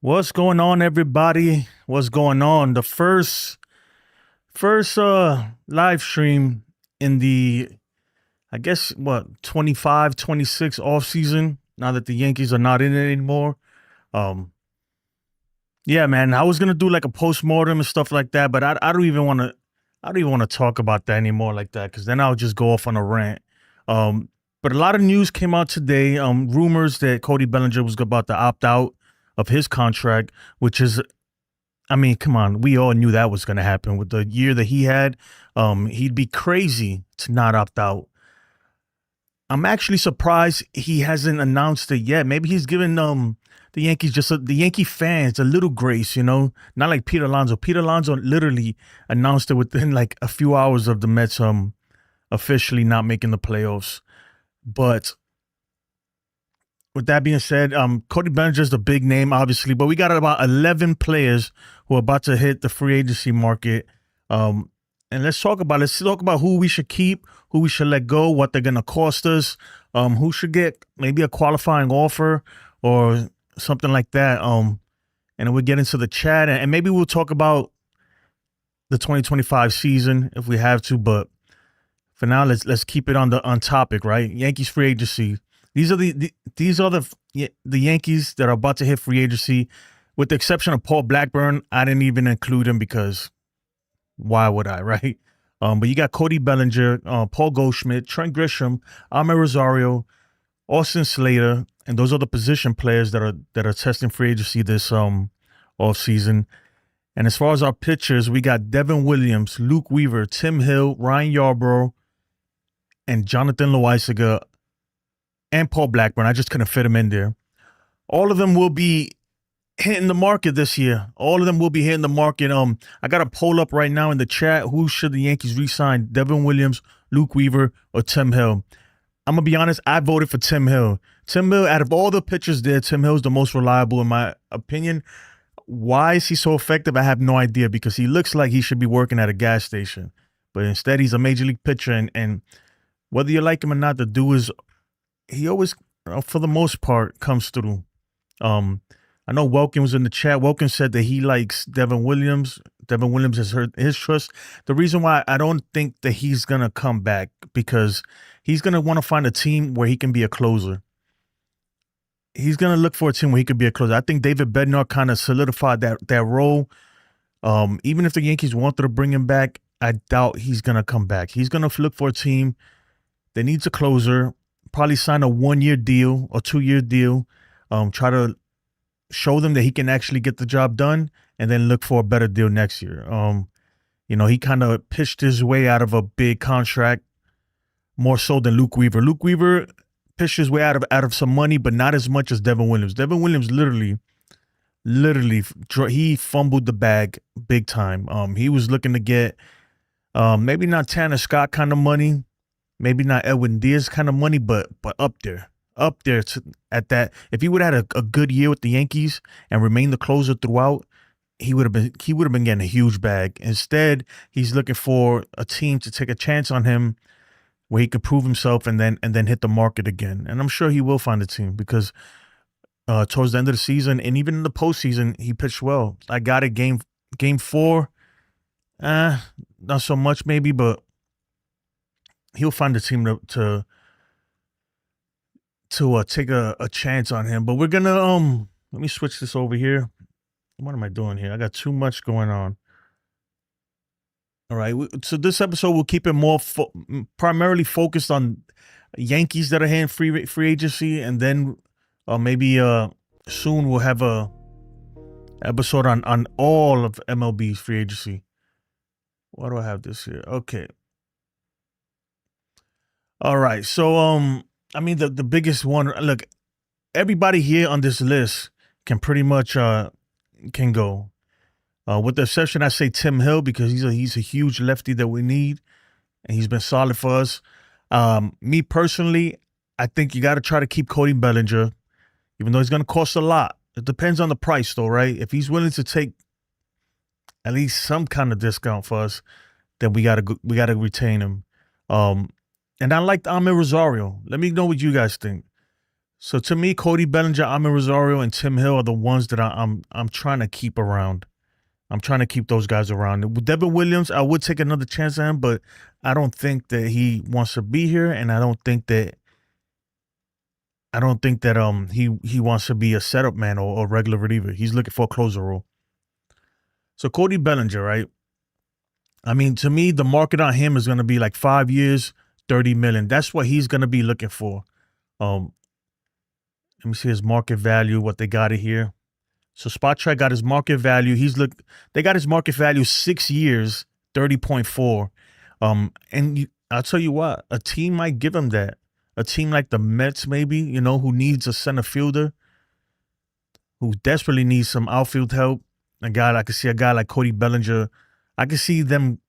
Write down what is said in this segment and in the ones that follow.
What's going on, everybody? What's going on? The first live stream in the I guess what 25, 26 off season. Now that the Yankees are not in it anymore. Um yeah, man. I was gonna do like a postmortem and stuff like that, but I don't even wanna talk about that anymore like that, because then I'll just go off on a rant. Um but a lot of news came out today. Rumors that Cody Bellinger was about to opt out of his contract, which is, I mean, come on, we all knew that was going to happen with the year that he had. He'd be crazy to not opt out. I'm actually surprised he hasn't announced it yet. Maybe he's giving the Yankees the Yankee fans a little grace, not like Pete Alonso. Pete Alonso literally announced it within like a few hours of the Mets officially not making the playoffs. But with that being said, Cody Bellinger is the big name, obviously, but we got about 11 players who are about to hit the free agency market. And let's talk about who we should keep, who we should let go, what they're gonna cost us, who should get maybe a qualifying offer or something like that. And then we'll get into the chat, and maybe we'll talk about the 2025 season if we have to. But for now, let's keep it on topic, right? Yankees free agency. These are the Yankees that are about to hit free agency, with the exception of Paul Blackburn. I didn't even include him because why would I, right? But you got Cody Bellinger, Paul Goldschmidt, Trent Grisham, Ahmed Rosario, Austin Slater, and those are the position players that are testing free agency this off season. And as far as our pitchers, we got Devin Williams, Luke Weaver, Tim Hill, Ryan Yarbrough, and Jonathan Loaisiga, and Paul Blackburn. I just couldn't fit him in there. All of them will be hitting the market this year. All of them will be hitting the market. I got a poll up right now in the chat. Who should the Yankees re-sign? Devin Williams, Luke Weaver, or Tim Hill? I'm going to be honest, I voted for Tim Hill. Tim Hill, out of all the pitchers there, Tim Hill is the most reliable in my opinion. Why is he so effective? I have no idea, because he looks like he should be working at a gas station. But instead, he's a major league pitcher, and whether you like him or not, the dude is, he always, for the most part, comes through. I know Welkin was in the chat. Welkin said that he likes Devin Williams. Devin Williams has hurt his trust. The reason why I don't think that he's going to come back, because he's going to want to find a team where he can be a closer. He's going to look for a team where he could be a closer. I think David Bednar kind of solidified that role. Even if the Yankees wanted to bring him back, I doubt he's going to come back. He's going to look for a team that needs a closer, probably sign a 1-year deal or 2-year deal, try to show them that he can actually get the job done, and then look for a better deal next year. He kind of pitched his way out of a big contract more so than Luke Weaver. Luke Weaver pitched his way out of some money, but not as much as Devin Williams. Devin Williams literally, he fumbled the bag big time. He was looking to get maybe not Tanner Scott kind of money, maybe not Edwin Diaz kind of money, but up there at that. If he would have had a good year with the Yankees and remained the closer throughout, he would have been getting a huge bag. Instead, he's looking for a team to take a chance on him where he could prove himself and then hit the market again. And I'm sure he will find a team, because towards the end of the season and even in the postseason, he pitched well. I got it game 4. Not so much maybe, but he'll find a team to take a chance on him. But we're gonna let me switch this over here. What am I doing here? I got too much going on. All right, so this episode we'll keep it more primarily focused on Yankees that are hitting free agency, and then maybe soon we'll have a episode on all of MLB's free agency. Why do I have this here? Okay. All right, so I mean, the biggest one, look, everybody here on this list can pretty much can go. With the exception, I say Tim Hill, because he's a huge lefty that we need, and he's been solid for us. Me personally, I think you got to try to keep Cody Bellinger, even though he's going to cost a lot. It depends on the price, though, right? If he's willing to take at least some kind of discount for us, then we gotta retain him. And I liked Ahmed Rosario. Let me know what you guys think. So to me, Cody Bellinger, Amin Rosario, and Tim Hill are the ones that I'm trying to keep around. I'm trying to keep those guys around. With Devin Williams, I would take another chance on him, but I don't think that he wants to be here, and I don't think that he wants to be a setup man or regular reliever. He's looking for a closer role. So Cody Bellinger, right? I mean, to me, the market on him is going to be like 5 years, 30 million. That's what he's going to be looking for. Let me see his market value, what they got it here. So Spot Track got his market value. They got his market value 6 years, 30.4. I'll tell you what, a team might give him that. A team like the Mets, maybe, who needs a center fielder, who desperately needs some outfield help. I could see a guy like Cody Bellinger. I could see them,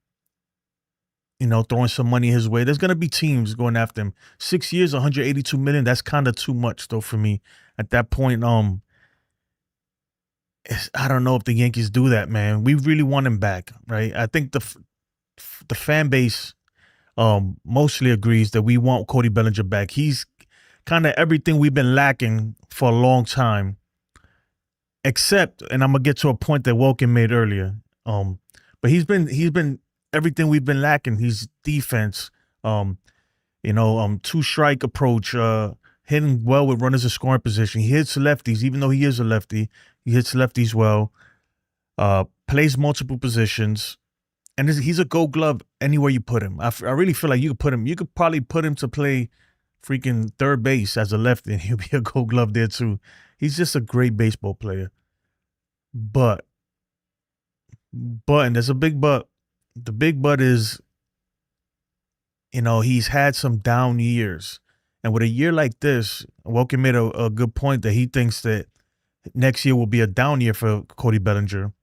throwing some money his way. There's gonna be teams going after him. 6 years, 182 million. That's kind of too much, though, for me. At that point, I don't know if the Yankees do that, man. We really want him back, right? I think the fan base mostly agrees that we want Cody Bellinger back. He's kind of everything we've been lacking for a long time. Except, and I'm gonna get to a point that Woken made earlier. But he's been everything we've been lacking. He's defense, two strike approach, hitting well with runners in scoring position. He hits lefties, even though he is a lefty. He hits lefties well. Plays multiple positions. And he's a gold glove anywhere you put him. I really feel like you could probably put him to play freaking third base as a lefty, and he'll be a gold glove there too. He's just a great baseball player. But, and there's a big but. The big but is, he's had some down years. And with a year like this, Woken made a good point that he thinks that next year will be a down year for Cody Bellinger.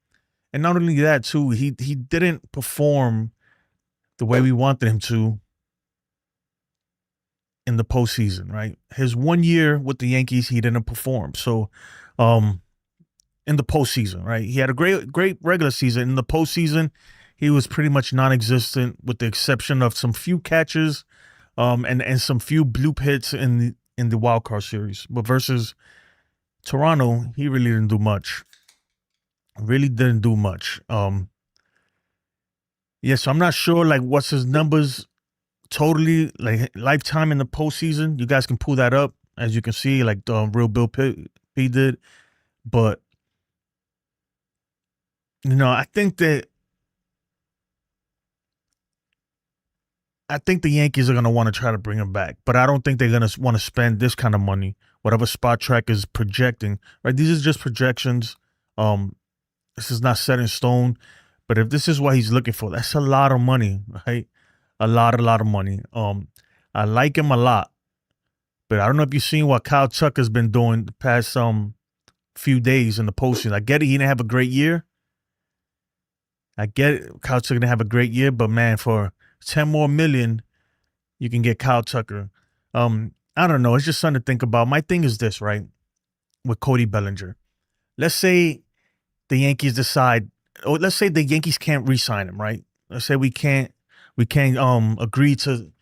And not only that, too, he didn't perform the way we wanted him to in the postseason, right? His 1 year with the Yankees, he didn't perform. So, in the postseason, right? He had a great regular season. In the postseason, he was pretty much non-existent, with the exception of some few catches, and some few bloop hits in the wild card series. But versus Toronto, he really didn't do much. Really didn't do much. So I'm not sure like what's his numbers totally, like lifetime in the postseason. You guys can pull that up, as you can see, like Real Bill P did. But I think the Yankees are going to want to try to bring him back, but I don't think they're going to want to spend this kind of money, whatever Spot Track is projecting, right? These are just projections. This is not set in stone, but if this is what he's looking for, that's a lot of money, right? A lot of money. I like him a lot, but I don't know if you've seen what Kyle Tucker's been doing the past few days in the postseason. I get it, he didn't have a great year. I get it, Kyle Tucker didn't have a great year, but man, for 10 more million, you can get Kyle Tucker. I don't know. It's just something to think about. My thing is this, right? With Cody Bellinger. Let's say the Yankees decide, or let's say the Yankees can't re-sign him, right? Let's say we can't agree to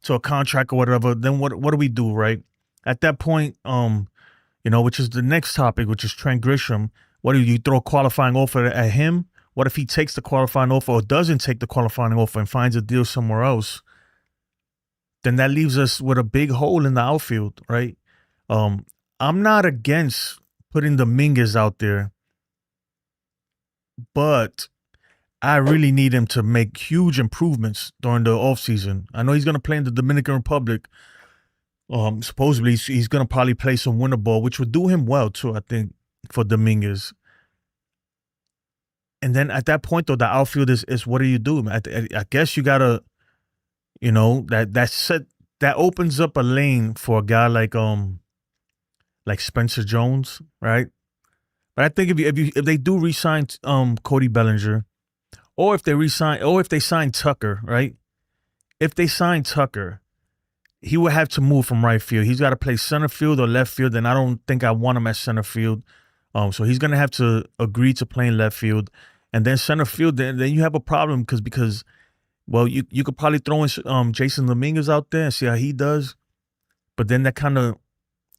a contract or whatever. Then what do we do, right? At that point, which is the next topic, which is Trent Grisham. What do you throw a qualifying offer at him? What if he takes the qualifying offer or doesn't take the qualifying offer and finds a deal somewhere else? Then that leaves us with a big hole in the outfield, right? I'm not against putting the Mingus out there, but I really need him to make huge improvements during the offseason. I know he's going to play in the Dominican Republic. Supposedly, he's going to probably play some winter ball, which would do him well, too, I think, for Dominguez. And then at that point, though, the outfield is what do you do? I guess you got to, that opens up a lane for a guy like Spencer Jones, right? But I think if they do re-sign Cody Bellinger, or if they sign Tucker, right? If they sign Tucker, he would have to move from right field. He's got to play center field or left field, and I don't think I want him at center field. So he's gonna have to agree to playing left field, and then center field. Then you have a problem because well, you could probably throw in Jason Dominguez out there and see how he does, but then that kind of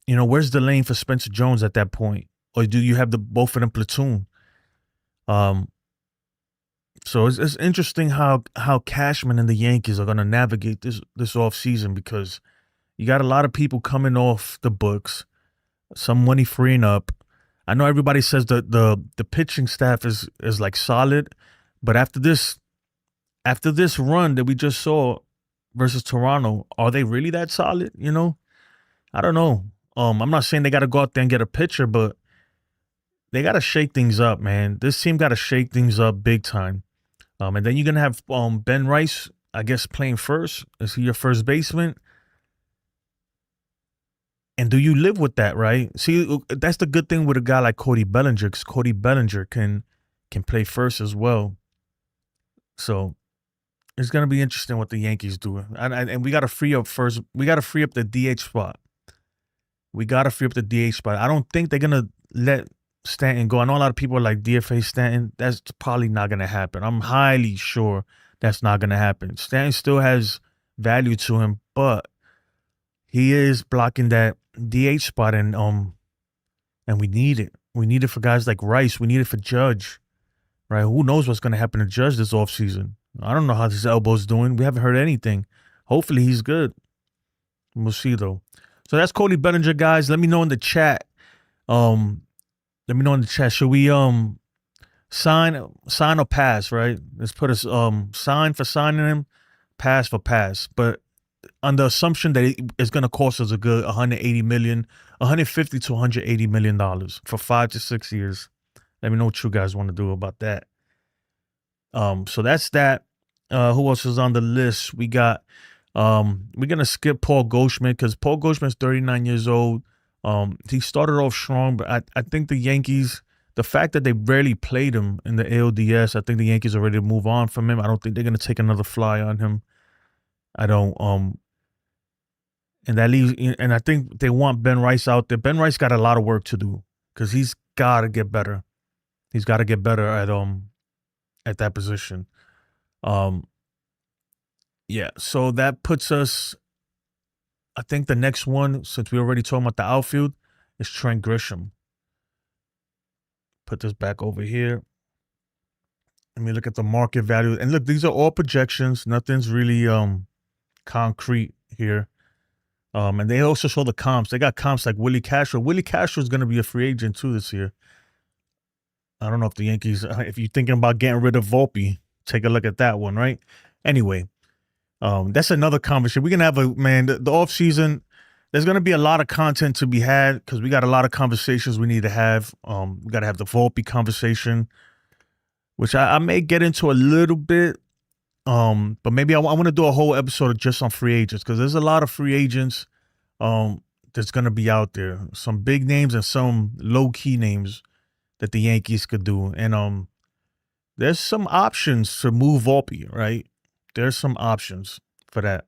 where's the lane for Spencer Jones at that point? Or do you have the both of them platoon? Um, so it's interesting how Cashman and the Yankees are gonna navigate this off season, because you got a lot of people coming off the books, some money freeing up. I know everybody says the pitching staff is like solid, but after this run that we just saw versus Toronto, are they really that solid? I don't know. I'm not saying they got to go out there and get a pitcher, but they got to shake things up, man. This team got to shake things up big time. And then you're gonna have Ben Rice, I guess, playing first. Is he your first baseman? And do you live with that, right? See, that's the good thing with a guy like Cody Bellinger, because Cody Bellinger can play first as well. So it's gonna be interesting what the Yankees do, and we got to free up first. We got to free up the DH spot. We got to free up the DH spot. I don't think they're gonna let Stanton go. I know a lot of people are like DFA Stanton. That's probably not gonna happen. I'm highly sure that's not gonna happen. Stanton still has value to him, but he is blocking that DH spot, and we need it. We need it for guys like Rice. We need it for Judge, right? Who knows what's gonna happen to Judge this offseason? I don't know how his elbow's doing. We haven't heard anything. Hopefully he's good. We'll see though. So that's Cody Bellinger, guys. Let me know in the chat. Should we sign or pass, right? Let's put us sign for signing him, pass for pass. But on the assumption that it's gonna cost us a good 180 million, 150 to 180 million dollars for 5 to 6 years. Let me know what you guys want to do about that. So that's that. Who else is on the list? We're gonna skip Paul Goldschmidt, because Paul Goldschmidt's 39 years old. He started off strong, but I think the Yankees, the fact that they barely played him in the ALDS, I think the Yankees are ready to move on from him. I don't think they're gonna take another fly on him. I don't. And that leaves, and I think they want Ben Rice out there. Ben Rice got a lot of work to do, because he's got to get better. He's got to get better at that position. Yeah. So that puts us. I think the next one, since we already talking about the outfield, is Trent Grisham. Put this back over here. Let me look at the market value, and look, these are all projections. Nothing's really concrete here. And they also show the comps. They got comps like Willie Castro. Willie Castro is going to be a free agent too this year. I don't know if the Yankees, if you're thinking about getting rid of Volpe, take a look at that one, right? Anyway, that's another conversation. We're going to have the off season. There's going to be a lot of content to be had, because we got a lot of conversations we need to have. We got to have the Volpe conversation, which I may get into a little bit. But maybe I want to do a whole episode just on free agents, because there's a lot of free agents that's going to be out there. Some big names and some low-key names that the Yankees could do. And there's some options to move Volpe, right? There's some options for that.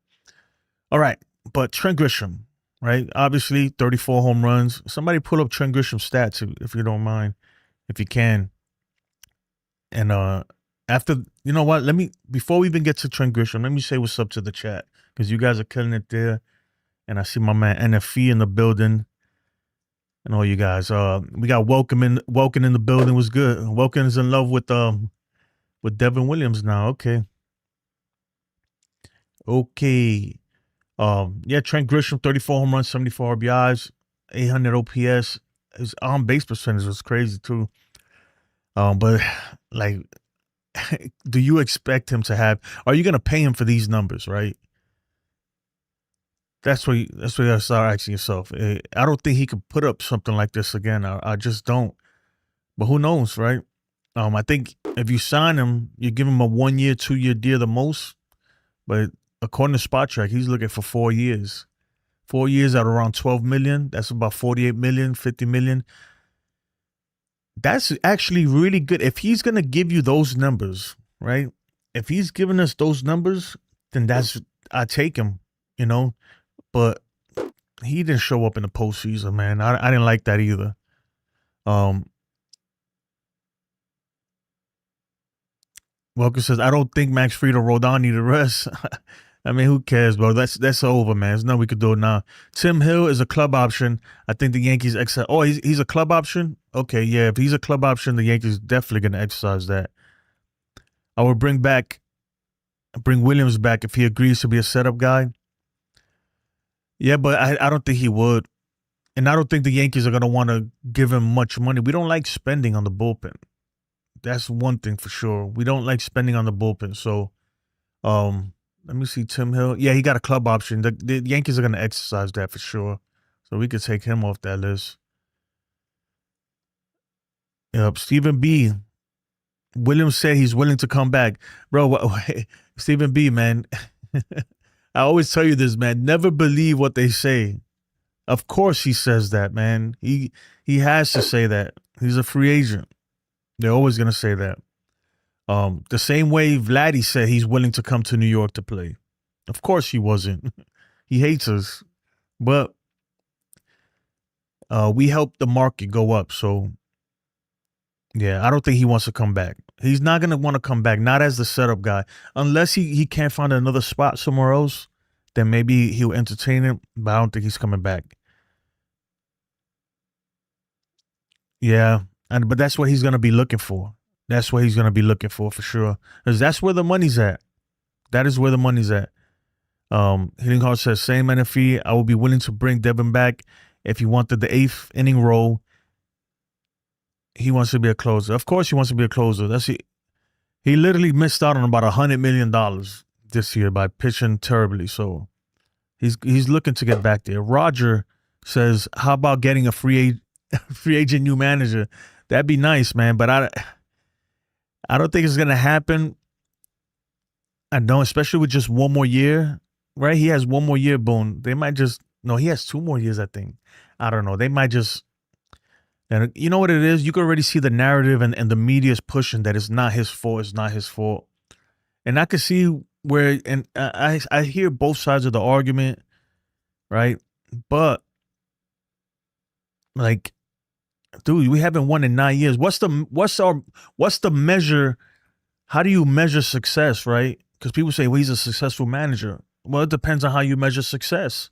All right, but Trent Grisham, right? Obviously, 34 home runs. Somebody pull up Trent Grisham's stats if you don't mind, if you can. And after, you know what? Before we even get to Trent Grisham, let me say what's up to the chat, because you guys are killing it there. And I see my man NFE in the building, and all you guys. We got Welcome in the building. Was good. Welcome is in love with Devin Williams now. Okay. Yeah, Trent Grisham, 34 home runs, 74 RBIs, 800 OPS. His on base percentage was crazy too. But like, do you expect him to have? Are you gonna pay him for these numbers, right? That's what you gotta start asking yourself. I don't think he could put up something like this again. I just don't. But who knows, right? I think if you sign him, you give him a 1 year, 2 year deal the most. But according to Spot Track, he's looking for 4 years. 4 years at around 12 million. That's about 48 million, 50 million. That's actually really good. If he's gonna give you those numbers, right? If he's giving us those numbers, then I take him, But he didn't show up in the postseason, man. I didn't like that either. Welker says, I don't think Max Fried or Rodon need a rest. I mean, who cares, bro? That's over, man. There's nothing we could do now. Tim Hill is a club option. I think the Yankees exercise. Oh, he's a club option. Okay, yeah. If he's a club option, the Yankees definitely gonna exercise that. I would bring Williams back if he agrees to be a setup guy. Yeah, but I don't think he would, and I don't think the Yankees are gonna want to give him much money. We don't like spending on the bullpen. That's one thing for sure. We don't like spending on the bullpen. So, let me see Tim Hill. Yeah, he got a club option. The Yankees are going to exercise that for sure. So we could take him off that list. Yep. Stephen B. Williams said he's willing to come back. Bro, Stephen B., man. I always tell you this, man. Never believe what they say. Of course he says that, man. He has to say that. He's a free agent. They're always going to say that. The same way Vladdy said he's willing to come to New York to play. Of course he wasn't. He hates us. But we helped the market go up. So, yeah, I don't think he wants to come back. He's not going to want to come back, not as the setup guy. Unless he can't find another spot somewhere else, then maybe he'll entertain it. But I don't think he's coming back. Yeah, but that's what he's going to be looking for. That's what he's going to be looking for sure. Because that's where the money's at. That is where the money's at. Hitting Hard says, same NFE. I will be willing to bring Devin back if he wanted the 8th inning role. He wants to be a closer. Of course he wants to be a closer. That's it. He literally missed out on about $100 million this year by pitching terribly. So he's looking to get back there. Roger says, how about getting a free agent new manager? That'd be nice, man. But I don't think it's going to happen. I know, especially with just one more year, right? He has one more year, Boone. They might just, no, he has 2 more years, I think. I don't know. They might just, and you know what it is? You can already see the narrative and the media's pushing that it's not his fault. It's not his fault. And I can see where, and I hear both sides of the argument, right? But, like, dude, we haven't won in 9 years. What's the measure? How do you measure success, right? Because people say, well, he's a successful manager. Well, it depends on how you measure success.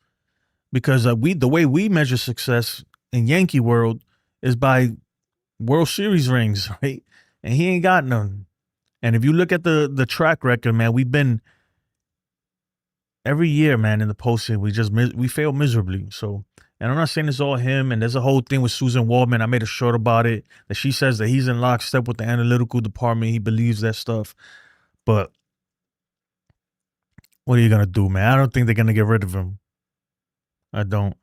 Because the way we measure success in Yankee world is by World Series rings, right? And he ain't got none. And if you look at the track record, man, we've been every year, man, in the postseason, we fail miserably. So, and I'm not saying it's all him. And there's a whole thing with Susan Waldman. I made a short about it that she says that he's in lockstep with the analytical department. He believes that stuff. But what are you gonna do, man? I don't think they're gonna get rid of him. I don't.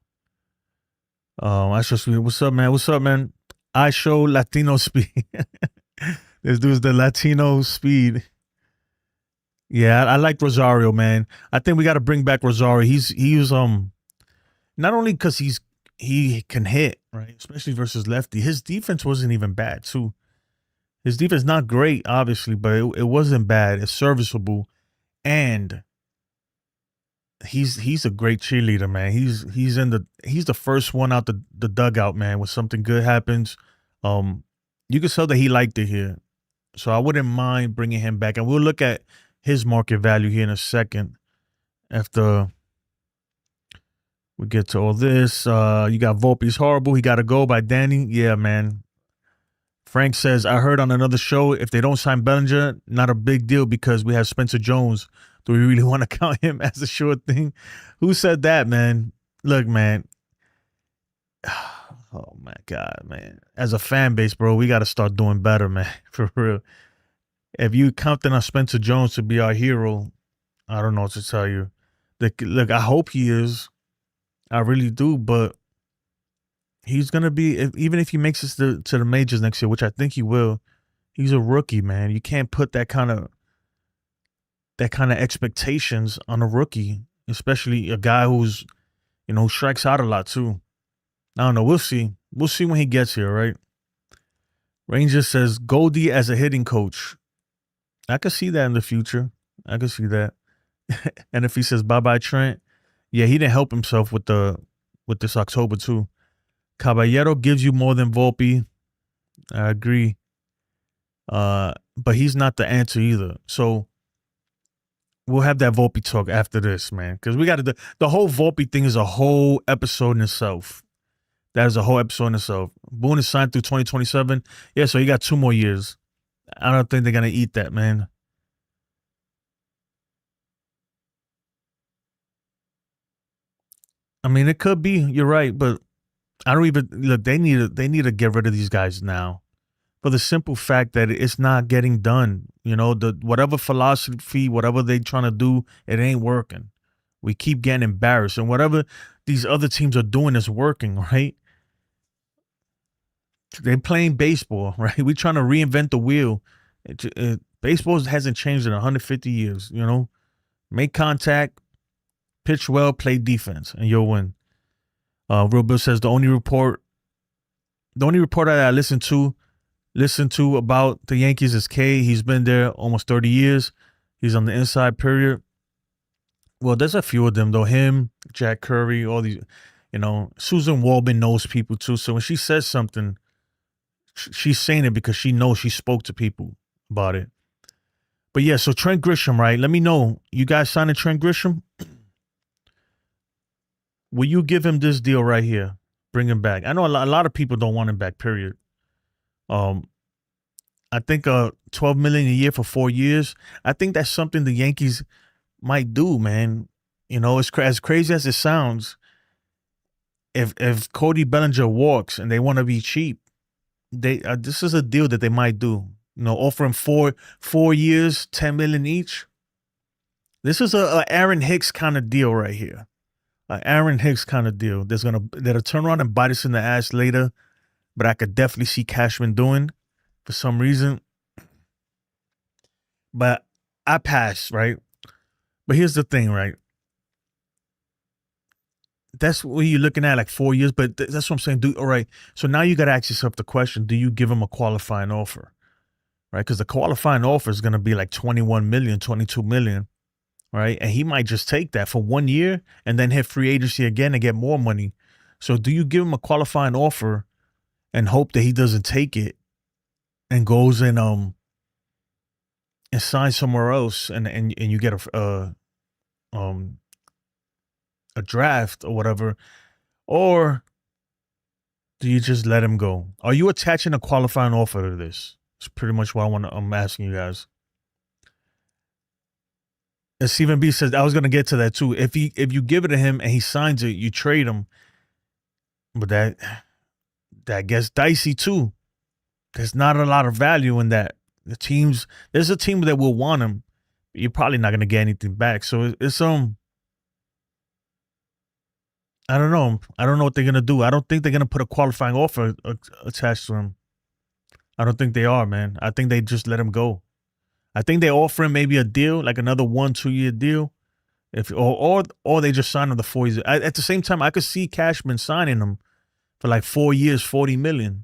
I show speed. What's up, man? What's up, man? I show Latino speed. This dude's the Latino speed. Yeah, I like Rosario, man. I think we got to bring back Rosario. He was not only because he can hit, right, especially versus lefty. His defense wasn't even bad too. His defense not great, obviously, but it wasn't bad. It's serviceable, and he's a great cheerleader, man. He's the first one out the dugout, man. When something good happens, you can tell that he liked it here. So I wouldn't mind bringing him back, and we'll look at his market value here in a second after we get to all this. You got Volpe's horrible. He got to go by Danny. Yeah, man. Frank says, I heard on another show, if they don't sign Bellinger, not a big deal because we have Spencer Jones. Do we really want to count him as a sure thing? Who said that, man? Look, man. Oh, my God, man. As a fan base, bro, we got to start doing better, man. For real. If you counting on Spencer Jones to be our hero, I don't know what to tell you. Look, I hope he is. I really do, but he's going to be, even if he makes it to the majors next year, which I think he will, he's a rookie, man. You can't put that kind of expectations on a rookie, especially a guy who's, strikes out a lot too. I don't know. We'll see. We'll see when he gets here, right? Ranger says, Goldie as a hitting coach. I could see that in the future. I could see that. And if he says bye-bye Trent, yeah, he didn't help himself with this October too. Caballero gives you more than Volpe. I agree. But he's not the answer either. So We'll have that Volpe talk after this, man, because we got to. The whole Volpe thing is a whole episode in itself. That is a whole episode in itself. Boone is signed through 2027. Yeah, so he got 2 more years. I don't think they're gonna eat that, man. I mean, it could be. You're right, but I don't even look. They need to get rid of these guys now, for the simple fact that it's not getting done. You know, the whatever philosophy, whatever they trying to do, it ain't working. We keep getting embarrassed, and whatever these other teams are doing is working, right? They're playing baseball, right? We trying to reinvent the wheel. Baseball hasn't changed in 150 years. You know, make contact, pitch well, play defense, and you'll win. Real Bill says the only report that I listened to about the Yankees is K. He's been there almost 30 years. He's on the inside period. Well, there's a few of them though. Him, Jack Curry, all these. You know, Susan Walbin knows people too. So when she says something, she's saying it because she knows she spoke to people about it. But yeah, so Trent Grisham, right? Let me know. You guys signing Trent Grisham? Will you give him this deal right here? Bring him back. I know a lot of people don't want him back, period. I think $12 million a year for 4 years. I think that's something the Yankees might do, man. You know, it's as crazy as it sounds. If Cody Bellinger walks and they want to be cheap, this is a deal that they might do. You know, offering 4 years, $10 million each. This is a Aaron Hicks kind of deal right here. Aaron Hicks kind of deal. That'll turn around and bite us in the ass later, but I could definitely see Cashman doing for some reason. But I pass, right? But here's the thing, right? That's what you're looking at, like 4 years. But that's what I'm saying. All right. So now you got to ask yourself the question: do you give him a qualifying offer, right? Because the qualifying offer is going to be like 21 million, 22 million. Right. And he might just take that for 1 year and then hit free agency again and get more money. So do you give him a qualifying offer and hope that he doesn't take it and goes and signs somewhere else and you get a draft or whatever? Or do you just let him go? Are you attaching a qualifying offer to this? It's pretty much what I'm asking you guys. And Stephen B says, I was going to get to that too. If you give it to him and he signs it, you trade him. But that gets dicey too. There's not a lot of value in that. There's a team that will want him. But you're probably not going to get anything back. So it's I don't know. I don't know what they're going to do. I don't think they're going to put a qualifying offer attached to him. I don't think they are, man. I think they just let him go. I think they offer him maybe a deal, like another 1-2 year deal, or they just sign him the 4 years. At the same time, I could see Cashman signing him for like 4 years, $40 million.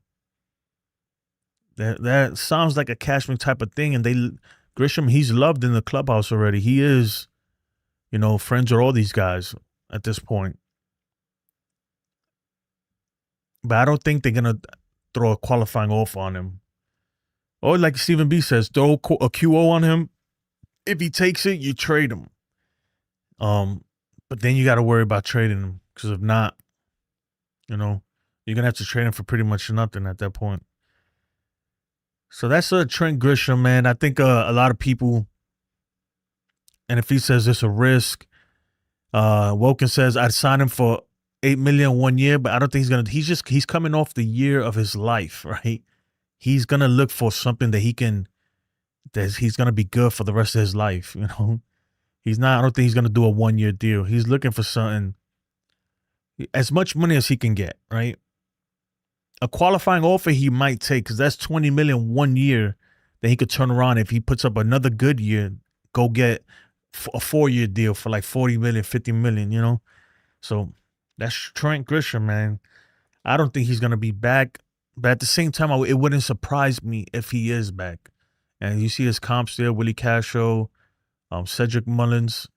That sounds like a Cashman type of thing. And Grisham, he's loved in the clubhouse already. He is, you know, friends with all these guys at this point. But I don't think they're gonna throw a qualifying offer on him. Or like Stephen B says, throw a QO on him. If he takes it, you trade him. But then you got to worry about trading him, because if not, you know, you're gonna have to trade him for pretty much nothing at that point. So that's Trent Grisham, man. I think a lot of people, and if he says it's a risk, Woken says I'd sign him for $8 million 1 year, but I don't think he's gonna. He's coming off the year of his life, right? He's gonna look for something that he's gonna be good for the rest of his life. You know, he's not. I don't think he's gonna do a 1 year deal. He's looking for something, as much money as he can get, right? A qualifying offer he might take, because that's 20 million 1 year that he could turn around if he puts up another good year. Go get a 4 year deal for like 40 million, 50 million. You know, so that's Trent Grisham, man. I don't think he's gonna be back. But at the same time, it wouldn't surprise me if he is back. And you see his comps there: Willie Casho, Cedric Mullins.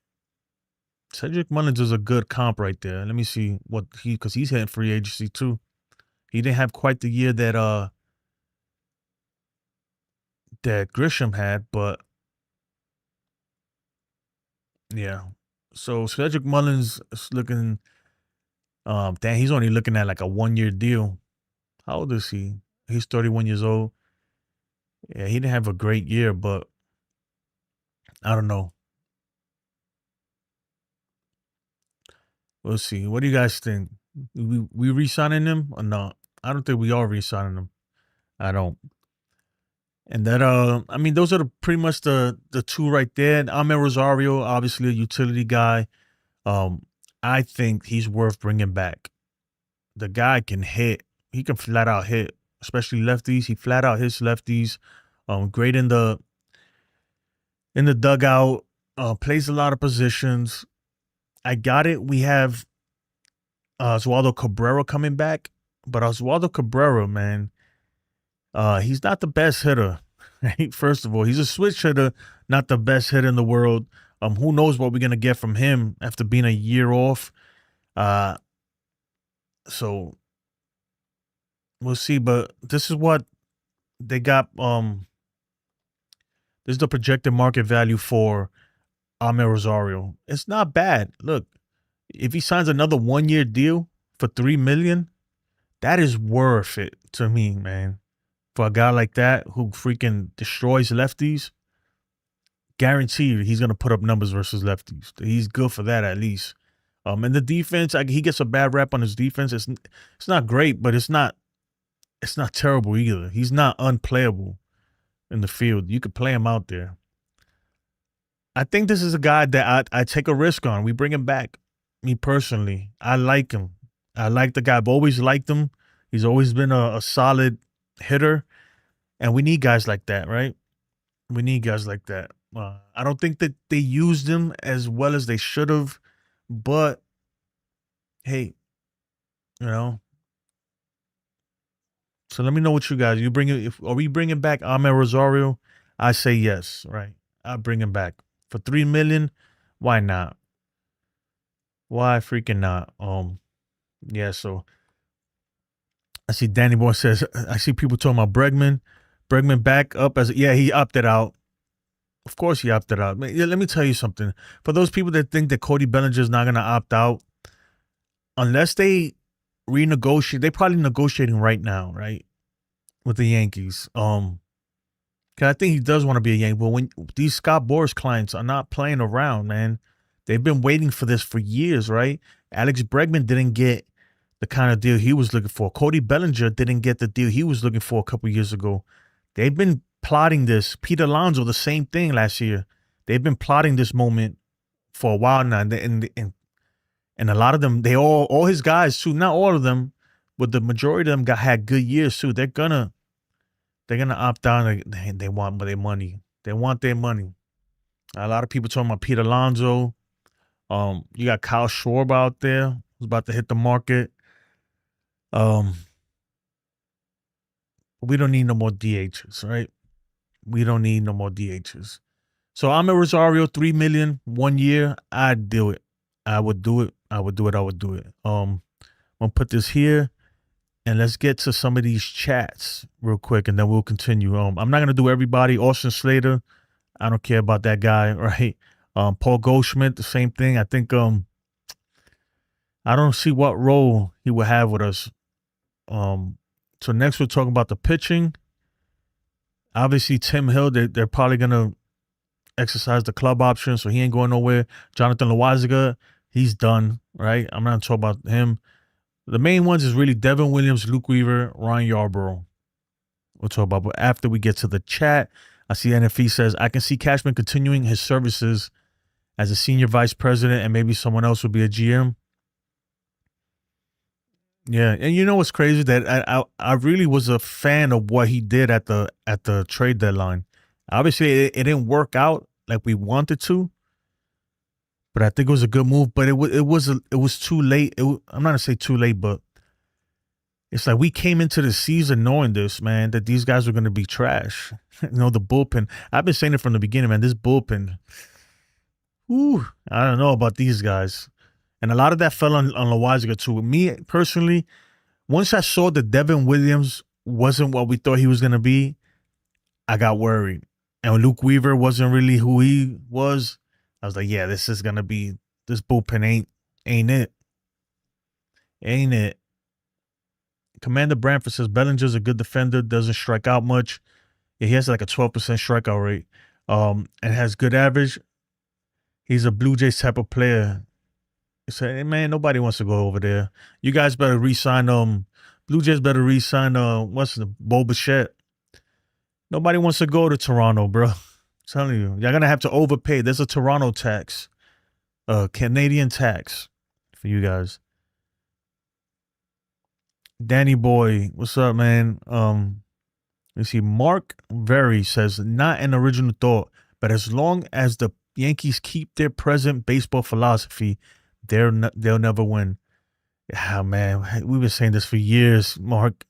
Cedric Mullins is a good comp right there. Let me see because he's hitting free agency too. He didn't have quite the year that Grisham had, but Yeah. So Cedric Mullins is looking. Damn, he's only looking at like a 1 year deal. How old is he? He's 31 years old. Yeah, he didn't have a great year, but I don't know. We'll see. What do you guys think? We re-signing him or not? I don't think we are re-signing him. I don't. And that I mean, those are pretty much the two right there. Ahmed Rosario, obviously a utility guy. Um, I think he's worth bringing back. The guy can hit. He can flat out hit, especially lefties. He flat out hits lefties. Great in the dugout. Plays a lot of positions. I got it. We have Oswaldo Cabrera coming back, but Oswaldo Cabrera, man, he's not the best hitter. Right? First of all, he's a switch hitter, not the best hitter in the world. Who knows what we're gonna get from him after being a year off? Uh, so we'll see. But this is what they got. This is the projected market value for Ahmed Rosario. It's not bad. Look, if he signs another 1 year deal for $3 million, that is worth it to me, man. For a guy like that who freaking destroys lefties, guaranteed he's gonna put up numbers versus lefties. He's good for that at least. And the defense, he gets a bad rap on his defense. It's not great, but it's not terrible either. He's not unplayable in the field. You could play him out there. I think this is a guy that I take a risk on. We bring him back. Me personally, I like him. I like the guy. I've always liked him. He's always been a solid hitter, and we need guys like that, right? We need guys like that. I don't think that they used him as well as they should have, but hey, you know. So let me know what you guys. You bring it. Are we bringing back Ahmed Rosario? I say yes. Right. I'll bring him back for $3 million. Why not? Why freaking not? Yeah. So I see Danny Boy says I see people talking about Bregman. Bregman back up as yeah, he opted out. Of course he opted out. Man, yeah, let me tell you something. For those people that think that Cody Bellinger is not gonna opt out, unless they renegotiate, they're probably negotiating right now, right? With the Yankees. Cause I think he does want to be a Yankee. But when these Scott Boras clients are not playing around, man, they've been waiting for this for years, right? Alex Bregman didn't get the kind of deal he was looking for. Cody Bellinger didn't get the deal he was looking for a couple years ago. They've been plotting this. Pete Alonso, the same thing last year. They've been plotting this moment for a while now, and a lot of them, they all his guys too. Not all of them, but the majority of them had good years too. They're gonna opt out. They want their money. They want their money. A lot of people talking about Pete Alonso. You got Kyle Schwarber out there who's about to hit the market. We don't need no more DHs, right? We don't need no more DHs. So Ahmed Rosario, $3 million, 1 year. I'd do it. I would do it. I would do it. I'm gonna put this here, and let's get to some of these chats real quick, and then we'll continue. I'm not gonna do everybody. Austin Slater, I don't care about that guy, right? Paul Goldschmidt, the same thing. I think I don't see what role he would have with us. So next we're talking about the pitching. Obviously, Tim Hill, they're probably gonna exercise the club option, so he ain't going nowhere. Jonathan Loaisiga, he's done, right? I'm not talking about him. The main ones is really Devin Williams, Luke Weaver, Ryan Yarbrough. We'll talk about, but after we get to the chat, I see NFE says, I can see Cashman continuing his services as a senior vice president, and maybe someone else would be a GM. Yeah, and you know what's crazy? That I really was a fan of what he did at the trade deadline. Obviously, it didn't work out like we wanted to, but I think it was a good move. But it was too late. I'm not gonna say too late, but it's like we came into the season knowing this, man, that these guys were gonna be trash. The bullpen. I've been saying it from the beginning, man. This bullpen. Ooh, I don't know about these guys. And a lot of that fell on Loaisiga too. Me personally, once I saw that Devin Williams wasn't what we thought he was going to be, I got worried. And Luke Weaver wasn't really who he was. I was like, yeah, this bullpen ain't it. Ain't it? Commander Branford says Bellinger's a good defender, doesn't strike out much. Yeah, he has like a 12% strikeout rate. And has good average. He's a Blue Jays type of player. So, hey, man, nobody wants to go over there. You guys better re-sign Blue Jays better re-sign what's the Bo Bichette. Nobody wants to go to Toronto, bro. I'm telling you. You're gonna have to overpay. There's a Toronto tax. Canadian tax for you guys. Danny Boy, what's up, man? You see, Mark Very says, not an original thought, but as long as the Yankees keep their present baseball philosophy, they'll never win. Yeah, man, we've been saying this for years, Mark.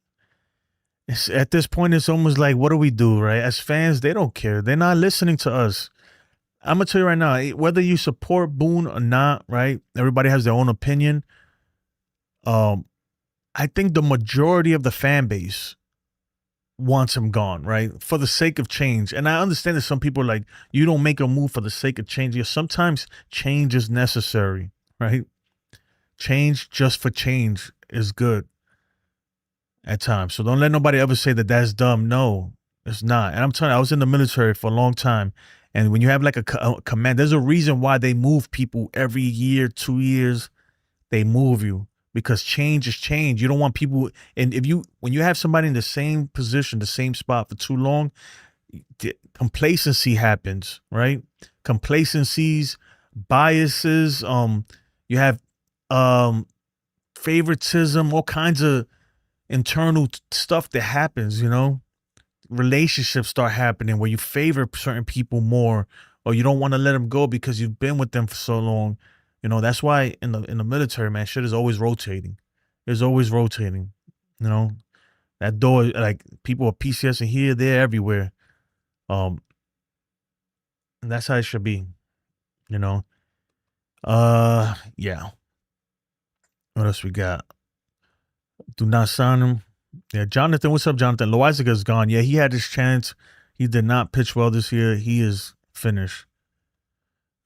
At this point, it's almost like, what do we do, right? As fans, they don't care. They're not listening to us. I'm gonna tell you right now, whether you support Boone or not, right? Everybody has their own opinion. I think the majority of the fan base wants him gone, right? For the sake of change. And I understand that some people are like, you don't make a move for the sake of change. Yeah, sometimes change is necessary, right? Change just for change is good at times. So don't let nobody ever say that that's dumb. No, it's not. And I'm telling you, I was in the military for a long time. And when you have like a command, there's a reason why they move people every year, 2 years, they move you. Because change is change. You don't want people, and when you have somebody in the same position, the same spot for too long, complacency happens, right? Complacencies, biases, you have favoritism, all kinds of internal stuff that happens, relationships start happening where you favor certain people more, or you don't want to let them go because you've been with them for so long. That's why in the military, man, shit is always rotating. It's always rotating. That door, like people are PCS and here, there, everywhere. And that's how it should be. Yeah. What else we got? Do not sign him. Yeah, Jonathan, what's up, Jonathan? Loizaga's gone. Yeah, he had his chance. He did not pitch well this year. He is finished.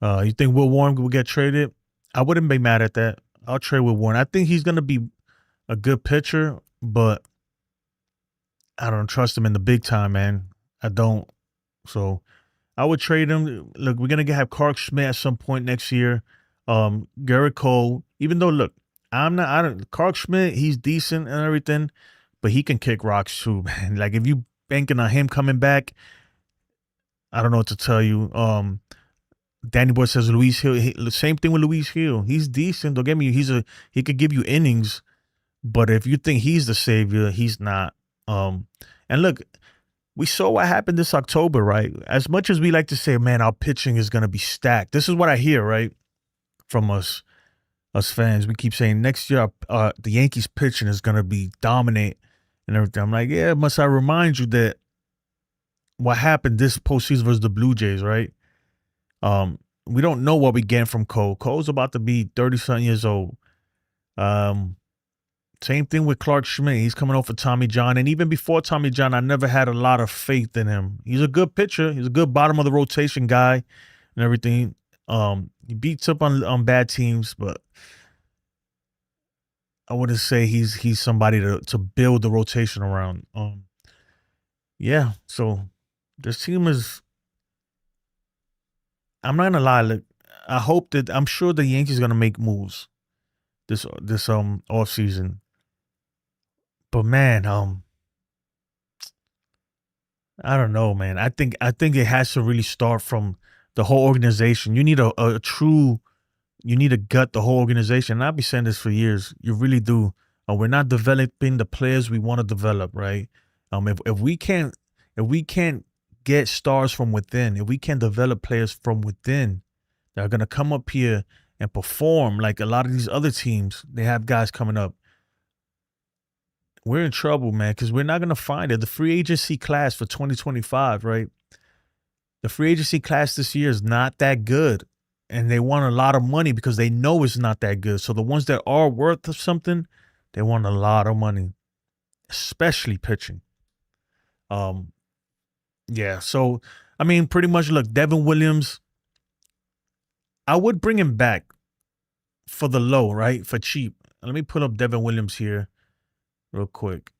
You think Will Warren will get traded? I wouldn't be mad at that. I'll trade with Warren. I think he's going to be a good pitcher, but I don't trust him in the big time, man. I don't. So I would trade him. Look, we're going to have Goldschmidt at some point next year. Garrett Cole, even though, look, Goldschmidt, he's decent and everything, but he can kick rocks too, man. Like if you banking on him coming back, I don't know what to tell you. Danny Boy says Luis Hill. Same thing with Luis Hill. He's decent. Don't get me. He could give you innings, but if you think he's the savior, he's not. And look, we saw what happened this October, right? As much as we like to say, man, our pitching is gonna be stacked. This is what I hear, right, from us fans. We keep saying next year the Yankees pitching is gonna be dominate and everything. I'm like, yeah, must I remind you that what happened this postseason versus the Blue Jays, right? We don't know what we get from Cole. Cole's about to be 30-something years old. Same thing with Clark Schmidt. He's coming off of Tommy John. And even before Tommy John, I never had a lot of faith in him. He's a good pitcher. He's a good bottom of the rotation guy and everything. He beats up on bad teams, but I wouldn't say he's somebody to build the rotation around. Yeah, so this team is, I'm not gonna lie. Look, I'm sure the Yankees are gonna make moves this off season. But man, I don't know, man. I think it has to really start from the whole organization. You need you need to gut the whole organization. And I've been saying this for years. You really do. We're not developing the players we want to develop, right? If we can't get stars from within, if we can't develop players from within that are gonna come up here and perform like a lot of these other teams, they have guys coming up. We're in trouble, man, because we're not going to find it. The free agency class for 2025, right? The free agency class this year is not that good. And they want a lot of money because they know it's not that good. So the ones that are worth something, they want a lot of money, especially pitching. Yeah, so, I mean, pretty much, look, Devin Williams, I would bring him back for the low, right? For cheap. Let me pull up Devin Williams here real quick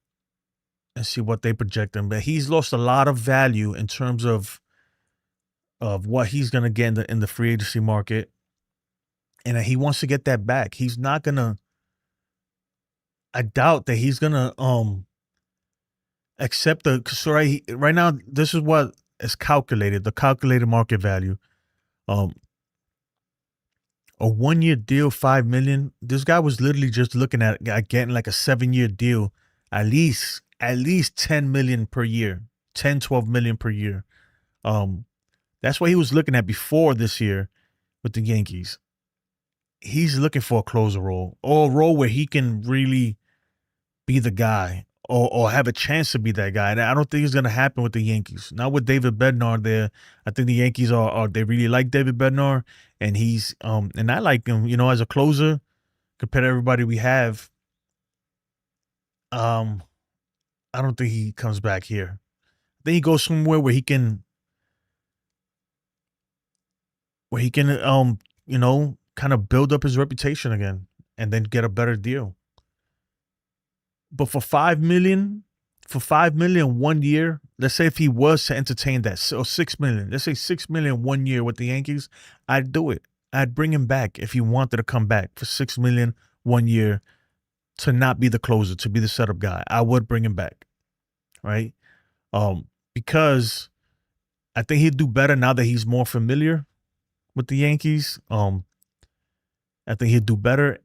and see what they project him. But he's lost a lot of value in terms of what he's gonna get in the free agency market, and he wants to get that back. He's not gonna. I doubt that he's gonna accept the. So right now, this is what is calculated. The calculated market value. A 1 year deal, $5 million. This guy was literally just looking at getting like a 7-year deal, at least 10 million per year, 10, 12 million per year. That's what he was looking at before this year with the Yankees. He's looking for a closer role, or a role where he can really be the guy, or have a chance to be that guy. And I don't think it's going to happen with the Yankees. Not with David Bednar there. I think the Yankees they really like David Bednar, and he's and I like him, as a closer compared to everybody we have. I don't think he comes back here. Then he goes somewhere where he can kind of build up his reputation again and then get a better deal. But for $5 million, 1 year, let's say if he was to entertain that, so $6 million, let's say $6 million 1 year with the Yankees, I'd do it. I'd bring him back if he wanted to come back for $6 million 1 year to not be the closer, to be the setup guy. I would bring him back, right? Because I think he'd do better now that he's more familiar with the Yankees. I think he'd do better.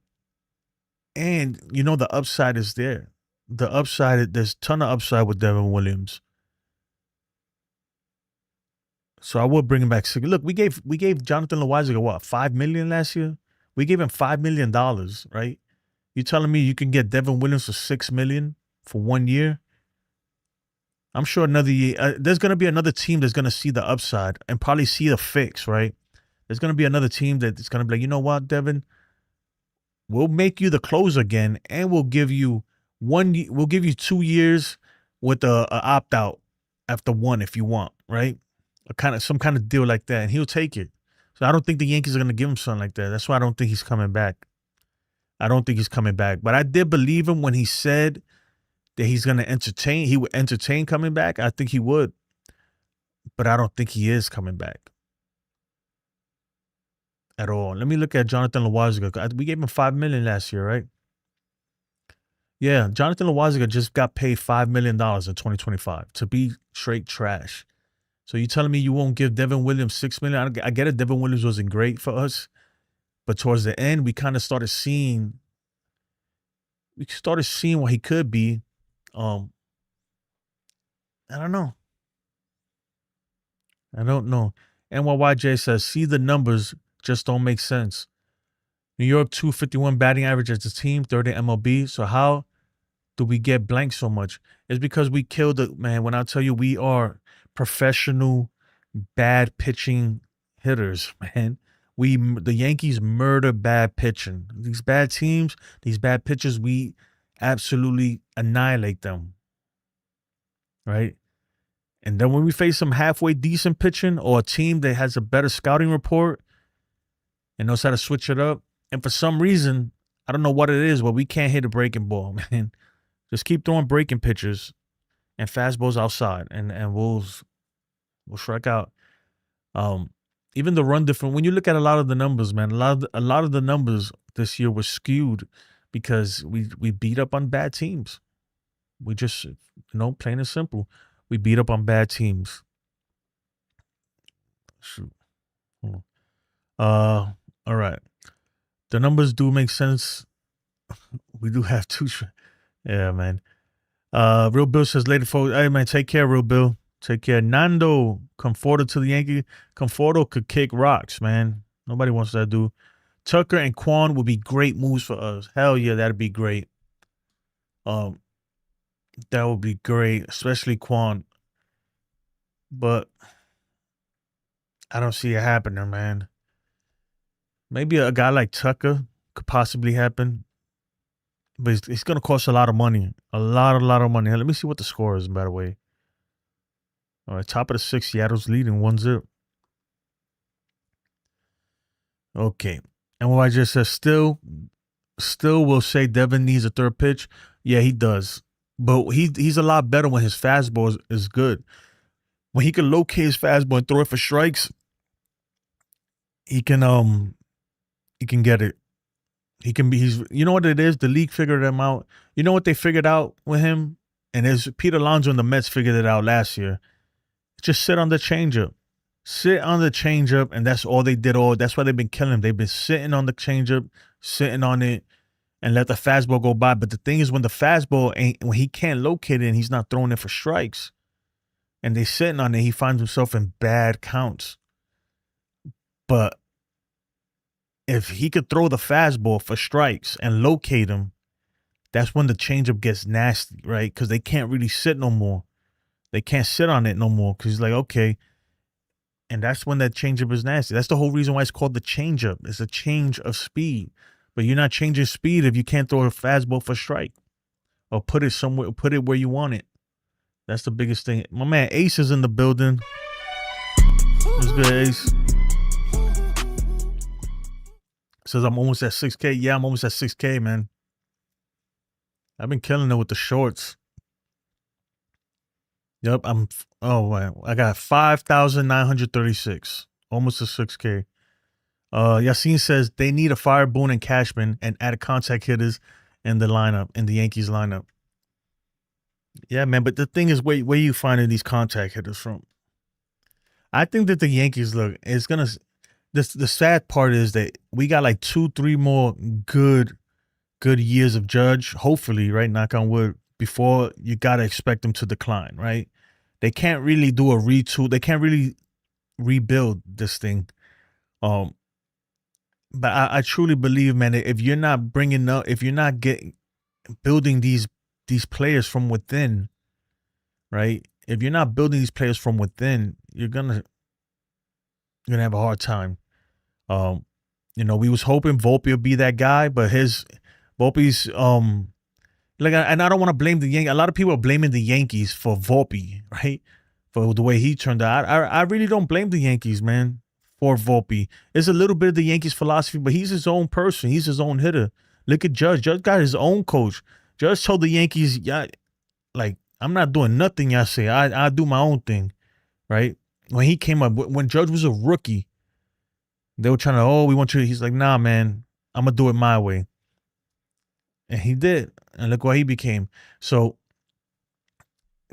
And, the upside is there. There's a ton of upside with Devin Williams. So I would bring him back. So look, we gave Jonathan Loáisiga what, $5 million last year? We gave him $5 million, right? You telling me you can get Devin Williams for $6 million for 1 year? I'm sure another year, there's going to be another team that's going to see the upside and probably see the fix, right? There's going to be another team that's going to be like, you know what, Devin? We'll make you the closer again, and we'll give you 2 years with a opt out after 1 if you want, right? Some kind of deal like that, and he'll take it. So I don't think the Yankees are going to give him something like that. That's why I don't think he's coming back. But I did believe him when he said that he would entertain coming back. I think he would, but I don't think he is coming back at all. Let me look at Jonathan Loáisiga. We gave him $5 million last year, right? Yeah, Jonathan Loáisiga just got paid $5 million in 2025 to be straight trash. So you telling me you won't give Devin Williams $6 million? I get it. Devin Williams wasn't great for us, but towards the end, we kind of started seeing what he could be. I don't know. NYYJ says, see the numbers just don't make sense. New York 251 batting average as a team, third in MLB. So how do we get blank so much? It's because we killed it, man. When I tell you we are professional bad pitching hitters, man. The Yankees murder bad pitching. These bad teams, these bad pitchers, we absolutely annihilate them. Right? And then when we face some halfway decent pitching or a team that has a better scouting report and knows how to switch it up, and for some reason, I don't know what it is, but we can't hit a breaking ball, man. Just keep throwing breaking pitches and fastballs outside, and we'll strike out. Even the run difference, when you look at a lot of the numbers, man, a lot of the numbers this year were skewed because we beat up on bad teams. We just, plain and simple, we beat up on bad teams. Shoot. All right. The numbers do make sense. We do have two. Yeah, man. Real Bill says later, folks. Hey, man, take care, Real Bill. Take care. Nando, Conforto to the Yankee. Conforto could kick rocks, man. Nobody wants that dude. Tucker and Quan would be great moves for us. Hell yeah, that'd be great. That would be great, especially Quan. But I don't see it happening, man. Maybe a guy like Tucker could possibly happen. But it's going to cost a lot of money. A lot of money. Let me see what the score is, by the way. All right, top of the 6th, Seattle's leading 1-0. Okay. And what I just said, still will say Devin needs a third pitch. Yeah, he does. But he's a lot better when his fastball is good. When he can locate his fastball and throw it for strikes, he can get it. He can be you know what it is? The league figured him out. You know what they figured out with him? And as Pete Alonso and the Mets figured it out last year. Just sit on the changeup. Sit on the changeup, and that's all they did. That's why they've been killing him. They've been sitting on the changeup, sitting on it, and let the fastball go by. But the thing is, when the fastball when he can't locate it and he's not throwing it for strikes, and they sitting on it, he finds himself in bad counts. But if he could throw the fastball for strikes and locate him, that's when the changeup gets nasty, right? Because they can't really sit no more. They can't sit on it no more because he's like, okay. And that's when that changeup is nasty. That's the whole reason why it's called the changeup. It's a change of speed. But you're not changing speed if you can't throw a fastball for strike or put it somewhere, put it where you want it. That's the biggest thing. My man Ace is in the building. What's good, Ace? Says I'm almost at 6K. Yeah, I'm almost at 6K, man. I've been killing it with the shorts. Yep, I got 5,936. Almost to 6K. Yassine says they need a fire Boone and Cashman and add contact hitters in the lineup, in the Yankees lineup. Yeah, man, but the thing is, where you finding these contact hitters from? I think that the Yankees the sad part is that we got like 2-3 more good years of Judge, hopefully, right? Knock on wood, before you gotta expect them to decline, right? They can't really do a retool. They can't really rebuild this thing. But I truly believe, man, if you're not building these players from within, right? If you're not building these players from within, you're gonna have a hard time. We was hoping Volpe would be that guy, but Volpe's and I don't want to blame the Yankees. A lot of people are blaming the Yankees for Volpe, right? For the way he turned out. I really don't blame the Yankees, man, for Volpe. It's a little bit of the Yankees philosophy, but he's his own person. He's his own hitter. Look at Judge. Judge got his own coach. Judge told the Yankees, yeah, like, I'm not doing nothing y'all say. I do my own thing, right? When he came up, when Judge was a rookie, they were trying to, we want you. He's like, nah, man, I'm going to do it my way. And he did. And look what he became. So,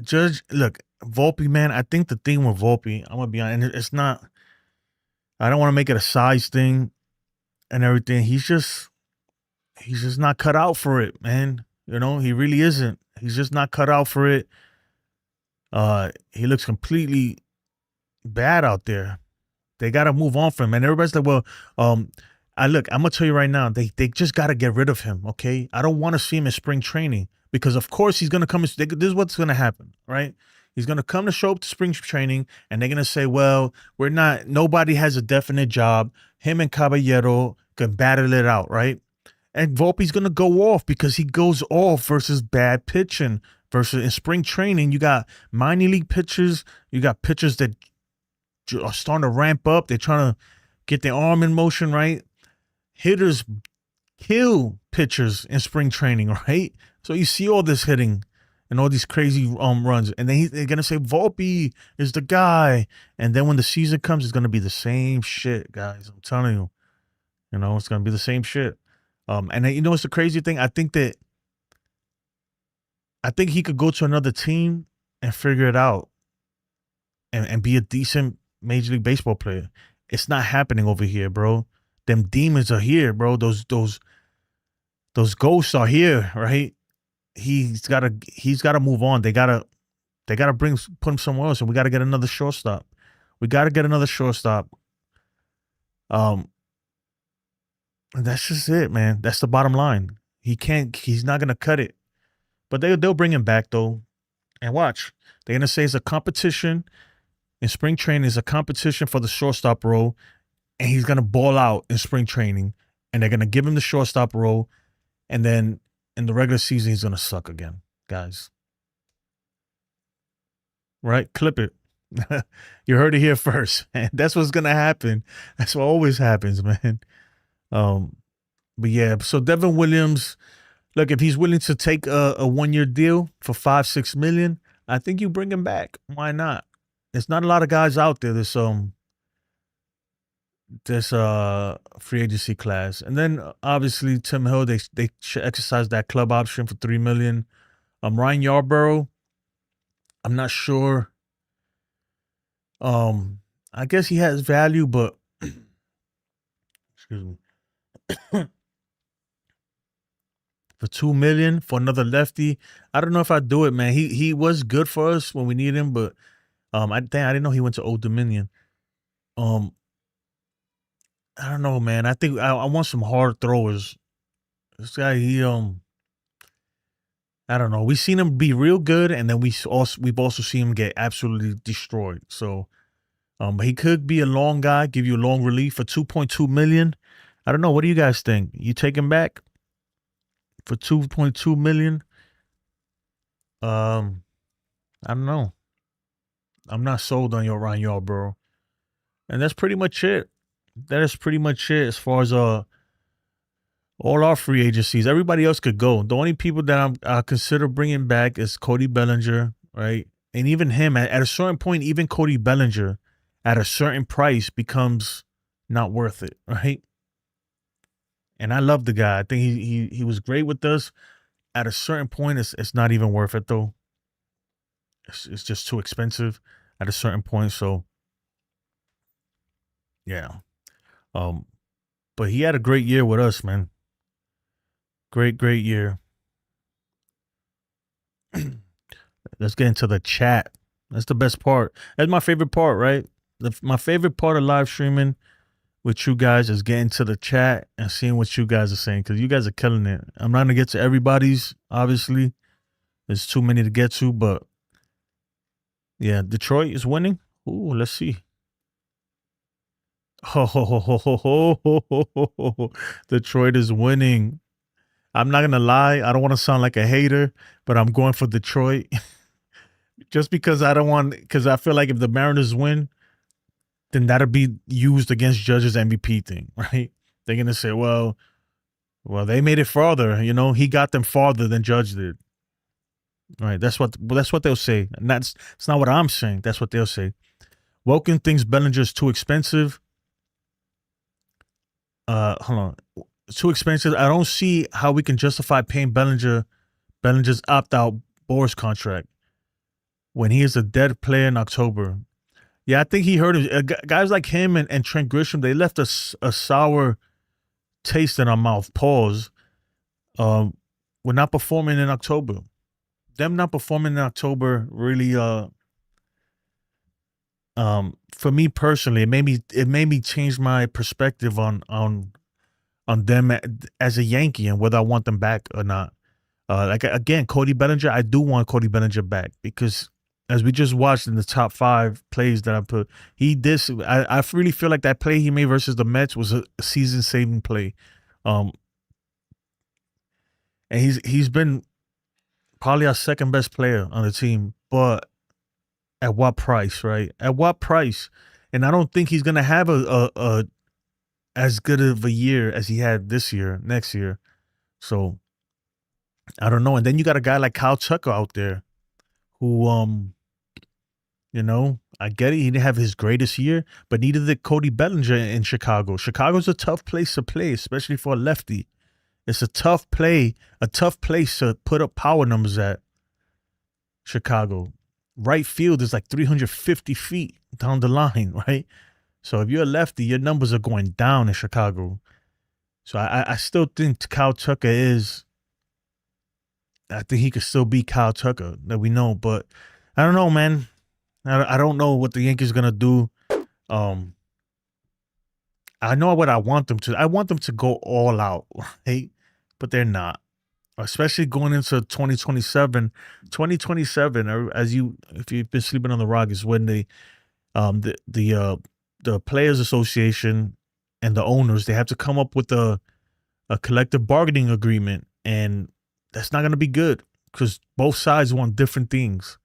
Judge, look, Volpe, man, I think the thing with Volpe, I'm going to be honest, and it's not, I don't want to make it a size thing and everything. He's just not cut out for it, man. He really isn't. He's just not cut out for it. He looks completely bad out there. They got to move on from him. And everybody's like, well, I'm going to tell you right now, they just got to get rid of him, okay? I don't want to see him in spring training because, of course, he's going to come. This is what's going to happen, right? He's going to come to show up to spring training, and they're going to say, well, nobody has a definite job. Him and Caballero can battle it out, right? And Volpe's going to go off because he goes off versus bad pitching. Versus in spring training, you got minor league pitchers. You got pitchers that are starting to ramp up. They're trying to get their arm in motion, right? Hitters kill pitchers in spring training, right? So you see all this hitting and all these crazy runs. And then they're going to say Volpe is the guy. And then when the season comes, it's going to be the same shit, guys. I'm telling you. It's going to be the same shit. And then, it's the crazy thing. I think he could go to another team and figure it out and be a decent Major League Baseball player. It's not happening over here, bro. Them demons are here, bro. Those ghosts are here, right? He's gotta move on. They gotta put him somewhere else, and we gotta get another shortstop. And that's just it, man. That's the bottom line. He's not gonna cut it. But they'll bring him back though. And watch. They're gonna say it's a competition. In spring training, it's a competition for the shortstop role. And he's gonna ball out in spring training. And they're gonna give him the shortstop role. And then in the regular season, he's gonna suck again, guys. Right? Clip it. You heard it here first. And that's what's gonna happen. That's what always happens, man. But yeah, so Devin Williams, look, if he's willing to take a 1-year deal for 5-6 million, I think you bring him back. Why not? There's not a lot of guys out there. This free agency class, and then obviously Tim Hill. They should exercise that club option for 3 million. Ryan Yarborough, I'm not sure. I guess he has value, but excuse me. For 2 million for another lefty, I don't know if I'd do it, man. He was good for us when we need him, but I didn't know he went to Old Dominion. I don't know, man. I think I want some hard throwers. This guy, I don't know. We've seen him be real good, and then we've also seen him get absolutely destroyed. So, but he could be a long guy, give you a long relief for 2.2 million. I don't know. What do you guys think? You take him back for 2.2 million? I don't know. I'm not sold on your Ryan Yarborough. And that's pretty much it. That is pretty much it as far as all our free agencies. Everybody else could go. The only people that I consider bringing back is Cody Bellinger, right? And even him, at a certain point, even Cody Bellinger at a certain price becomes not worth it, right? And I love the guy. I think he was great with us. At a certain point, it's not even worth it, though. It's just too expensive at a certain point. So, yeah. But he had a great year with us, man. Great year. Let's get into the chat. That's the best part. That's my favorite part, right? My favorite part of live streaming with you guys is getting to the chat and seeing what you guys are saying, because you guys are killing it. I'm not going to get to everybody's, obviously. There's too many to get to, but yeah, Detroit is winning. Ooh, let's see. Detroit is winning. I'm not going to lie. I don't want to sound like a hater, but I'm going for Detroit. Just because because I feel like if the Mariners win, then that'll be used against Judge's MVP thing, right? They're going to say, well, they made it farther. You know, he got them farther than Judge did. Right. That's what they'll say. And it's not what I'm saying. That's what they'll say. Woken thinks Bellinger's too expensive. Hold on. Too expensive. I don't see how we can justify paying Bellinger's opt-out Boris contract when he is a dead player in October. Yeah, I think he heard it. Guys like him and Trent Grisham, they left a sour taste in our mouth. Pause. We're not performing in October. Them not performing in October really, for me personally, it made me change my perspective on them as a Yankee and whether I want them back or not. Like again, Cody Bellinger, I do want Cody Bellinger back because as we just watched in the top 5 plays that I put, I really feel like that play he made versus the Mets was a season-saving play. And he's been probably our second best player on the team, but at what price, right? At what price? And I don't think he's gonna have a as good of a year as he had next year. So I don't know. And then you got a guy like Kyle Tucker out there who, you know, I get it. He didn't have his greatest year, but neither did Cody Bellinger in Chicago. Chicago's a tough place to play, especially for a lefty. It's a tough place to put up power numbers at. Chicago. Right field is like 350 feet down the line, right? So if you're a lefty, your numbers are going down in Chicago. So I still think Kyle Tucker I think he could still be Kyle Tucker that we know, but I don't know, man. I don't know what the Yankees are gonna do. I know what I want them to. I want them to go all out, right? But they're not. Especially going into 2027. 2027, if you've been sleeping on the rock, is when the Players Association and the owners, they have to come up with a collective bargaining agreement, and that's not going to be good because both sides want different things,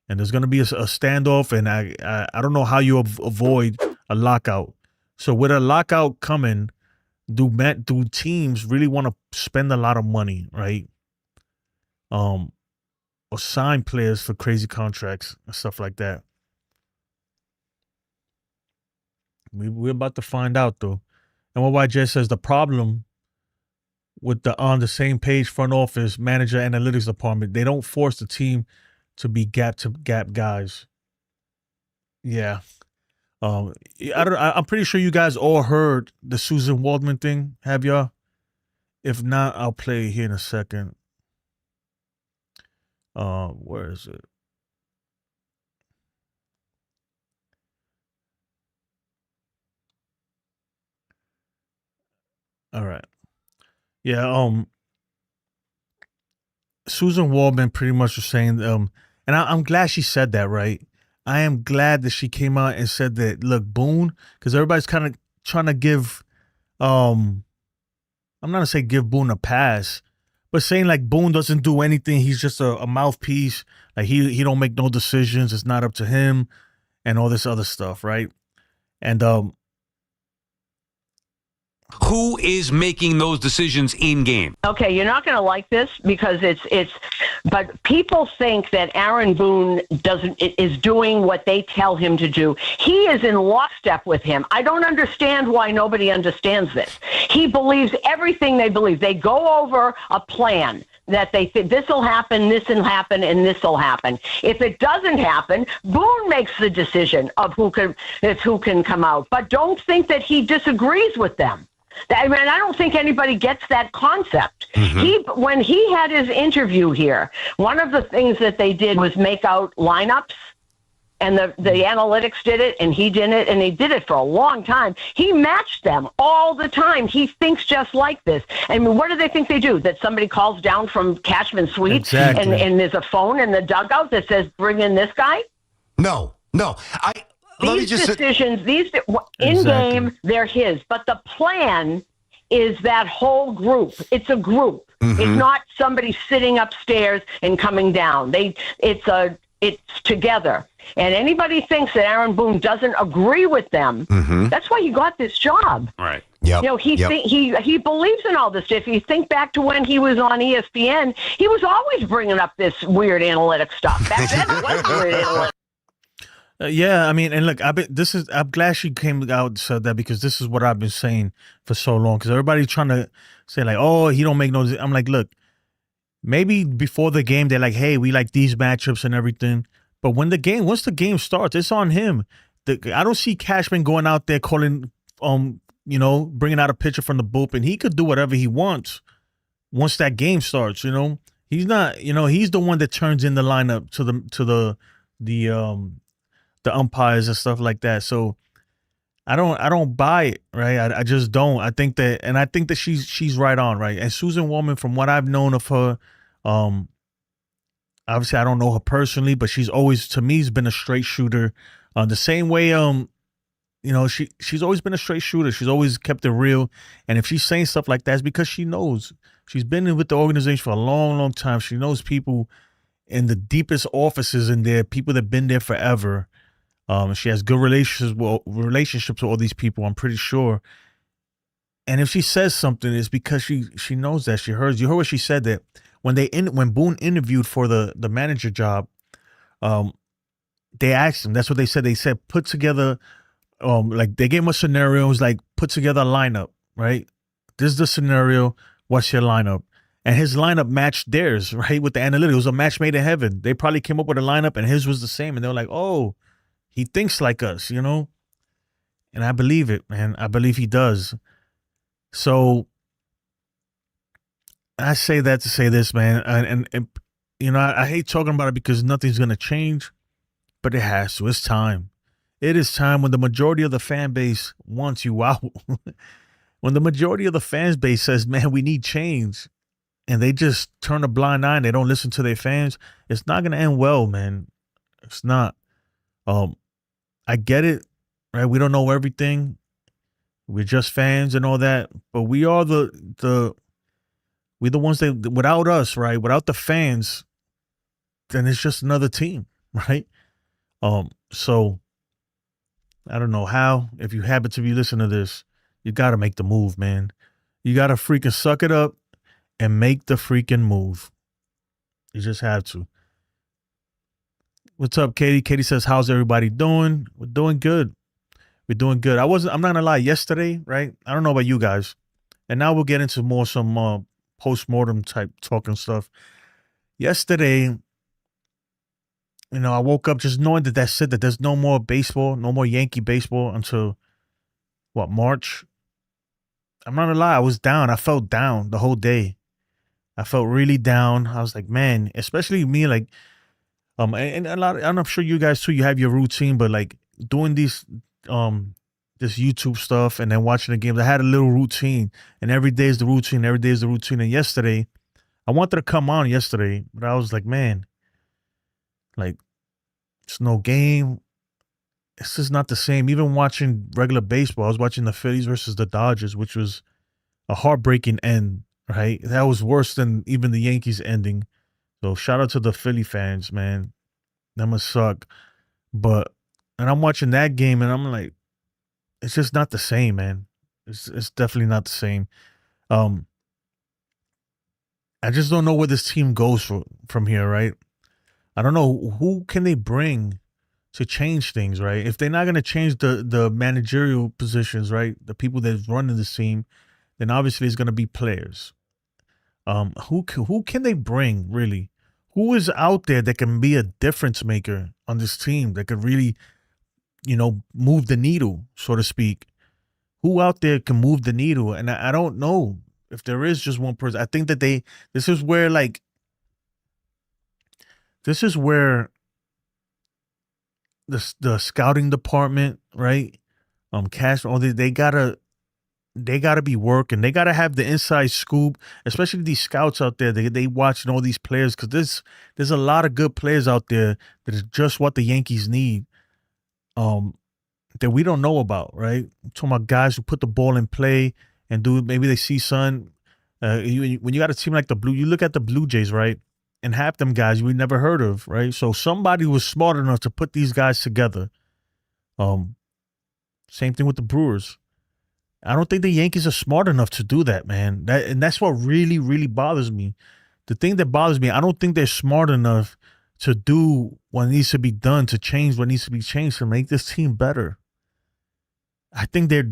and there's going to be a standoff, and I don't know how you avoid a lockout. So with a lockout coming, do teams really want to spend a lot of money, right? Or sign players for crazy contracts and stuff like that. We're about to find out though. And what YJ says, the problem with the on the same page front office, manager, analytics department, they don't force the team to be gap to gap guys. Yeah. I'm pretty sure you guys all heard the Susan Waldman thing. Have y'all? If not, I'll play it here in a second. Where is it? All right. Yeah. Susan Waldman pretty much was saying, and I'm glad she said that, right? I am glad that she came out and said that, look, Boone, because everybody's kind of trying to give, I'm not gonna say give Boone a pass, but saying like Boone doesn't do anything. He's just a mouthpiece. Like he don't make no decisions. It's not up to him, and all this other stuff, right? And who is making those decisions in game? Okay, you're not going to like this because but people think that Aaron Boone is doing what they tell him to do. He is in lockstep with him. I don't understand why nobody understands this. He believes everything they believe. They go over a plan that they think this will happen, and this will happen. If it doesn't happen, Boone makes the decision of who can come out. But don't think that he disagrees with them. I mean, I don't think anybody gets that concept. Mm-hmm. When he had his interview here, one of the things that they did was make out lineups, and the analytics did it, and he did it, and he did it for a long time. He matched them all the time. He thinks just like this. I mean, what do they think they do? That somebody calls down from Cashman Suite, exactly. and there's a phone in the dugout that says, bring in this guy? No. These decisions, in game, they're his. But the plan is that whole group. It's a group. Mm-hmm. It's not somebody sitting upstairs and coming down. It's together. And anybody thinks that Aaron Boone doesn't agree with them. Mm-hmm. That's why he got this job. Right. Yep. You know, he believes in all this. If you think back to when he was on ESPN, he was always bringing up this weird analytic stuff. Back then, it was weird analytic. Yeah, I mean, and look, I'm glad she came out and said that, because this is what I've been saying for so long. Because everybody's trying to say like, oh, he don't make no. I'm like, look, maybe before the game they're like, hey, we like these matchups and everything. But once the game starts, it's on him. I don't see Cashman going out there calling, bringing out a pitcher from the bullpen. He could do whatever he wants once that game starts. You know, he's not. You know, he's the one that turns in the lineup to the umpires and stuff like that. So I don't buy it, right? I just don't. I think that she's right on, right? And Susan Waldman, from what I've known of her, obviously I don't know her personally, but she's always, to me, has been a straight shooter. The same way, she's always been a straight shooter. She's always kept it real. And if she's saying stuff like that, it's because she knows. She's been with the organization for a long, long time. She knows people in the deepest offices in there, people that've been there forever. She has good relationships with all these people, I'm pretty sure. And if she says something, it's because she knows that. You heard what she said, that when Boone interviewed for the manager job, they asked him. That's what they said. They said put together, like they gave him a scenario. It was like put together a lineup, right? This is the scenario. What's your lineup? And his lineup matched theirs, right? With the analytics, it was a match made in heaven. They probably came up with a lineup, and his was the same. And they were like, oh. He thinks like us, you know? And I believe it, man. I believe he does. So I say that to say this, man. And I hate talking about it because nothing's going to change, but it has to. It's time. It is time when the majority of the fan base wants you out. When the majority of the fan base says, man, we need change, and they just turn a blind eye and they don't listen to their fans, it's not going to end well, man. It's not. I get it, right? We don't know everything. We're just fans and all that, but we are we're the ones that, without us, right? Without the fans, then it's just another team, right? So I don't know how, if you happen to be listening to this, you got to make the move, man. You got to freaking suck it up and make the freaking move. You just have to. What's up, Katie? Katie says, how's everybody doing? We're doing good. We're doing good. I'm not going to lie, yesterday, right? I don't know about you guys. And now we'll get into more some post-mortem type talking stuff. Yesterday, I woke up just knowing that that's it, that there's no more baseball, no more Yankee baseball until, March? I'm not going to lie, I was down. I felt down the whole day. I felt really down. I was like, man, especially me, like, and a lot, I'm sure you guys too, you have your routine, but like doing this YouTube stuff and then watching the games, I had a little routine, and every day is the routine. And yesterday, I wanted to come on yesterday, but I was like, man, like, it's no game. It's just not the same. Even watching regular baseball, I was watching the Phillies versus the Dodgers, which was a heartbreaking end, right? That was worse than even the Yankees ending. So shout out to the Philly fans, man. That must suck. And I'm watching that game and I'm like, it's just not the same, man. It's definitely not the same. I just don't know where this team goes from here, right? I don't know who can they bring to change things, right? If they're not going to change the managerial positions, right? The people that's running this team, then obviously it's going to be players. Who can they bring, really? Who is out there that can be a difference maker on this team that could really, move the needle, so to speak? Who out there can move the needle? And I don't know if there is just one person. I think that this is where the scouting department, right? Cash, they gotta be working. They gotta have the inside scoop, especially these scouts out there. They watching all these players, because there's a lot of good players out there that is just what the Yankees need. That we don't know about, right? I'm talking about guys who put the ball in play and maybe they see when you got a team like you look at the Blue Jays, right? And half them guys we never heard of, right? So somebody was smart enough to put these guys together. Same thing with the Brewers. I don't think the Yankees are smart enough to do that, man. That's what really, really bothers me. The thing that bothers me, I don't think they're smart enough to do what needs to be done, to change what needs to be changed, to make this team better. I think they're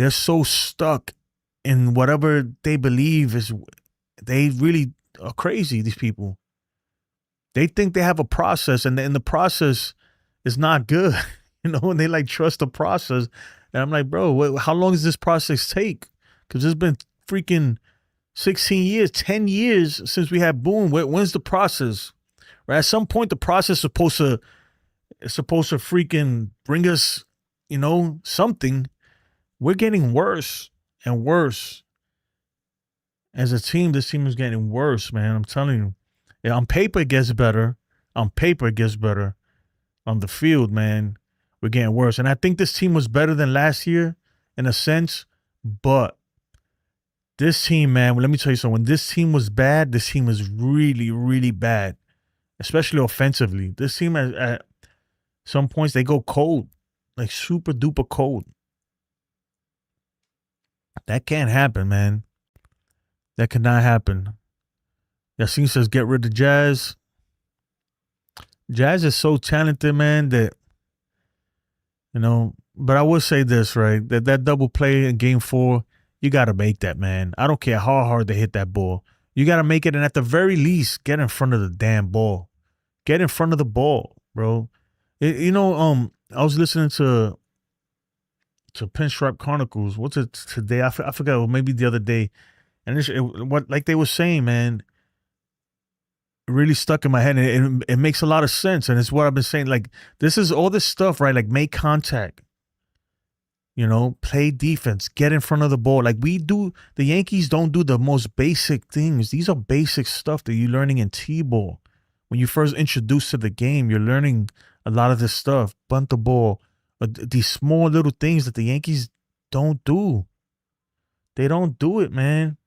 so stuck in whatever they believe is. They really are crazy, these people. They think they have a process, and the process is not good. And they trust the process. And I'm like, bro, how long does this process take? Because it's been freaking 16 years, 10 years since we had Boone. When's the process? Right? At some point, the process is supposed to freaking bring us, something. We're getting worse and worse. As a team, this team is getting worse, man. I'm telling you. Yeah, on paper, it gets better. On the field, man, we're getting worse. And I think this team was better than last year in a sense. But this team, man, let me tell you something. When this team was bad, this team was really, really bad, especially offensively. This team, at some points, they go cold, like super duper cold. That can't happen, man. That cannot happen. Yassine says, get rid of Jazz. Jazz is so talented, man, that, but I will say this, right? That double play in game 4, you got to make that, man. I don't care how hard they hit that ball. You got to make it, and at the very least, get in front of the damn ball. Get in front of the ball, bro. I was listening to Pinstripe Chronicles. What's it today? I forgot, or maybe the other day. And what they were saying, man, it really stuck in my head, and it makes a lot of sense. And it's what I've been saying. Like, this is all this stuff, right? Like, make contact, play defense, get in front of the ball. Like we do, the Yankees don't do the most basic things. These are basic stuff that you're learning in T-ball. When you first introduced to the game, you're learning a lot of this stuff. Bunt the ball, these small little things that the Yankees don't do. They don't do it, man.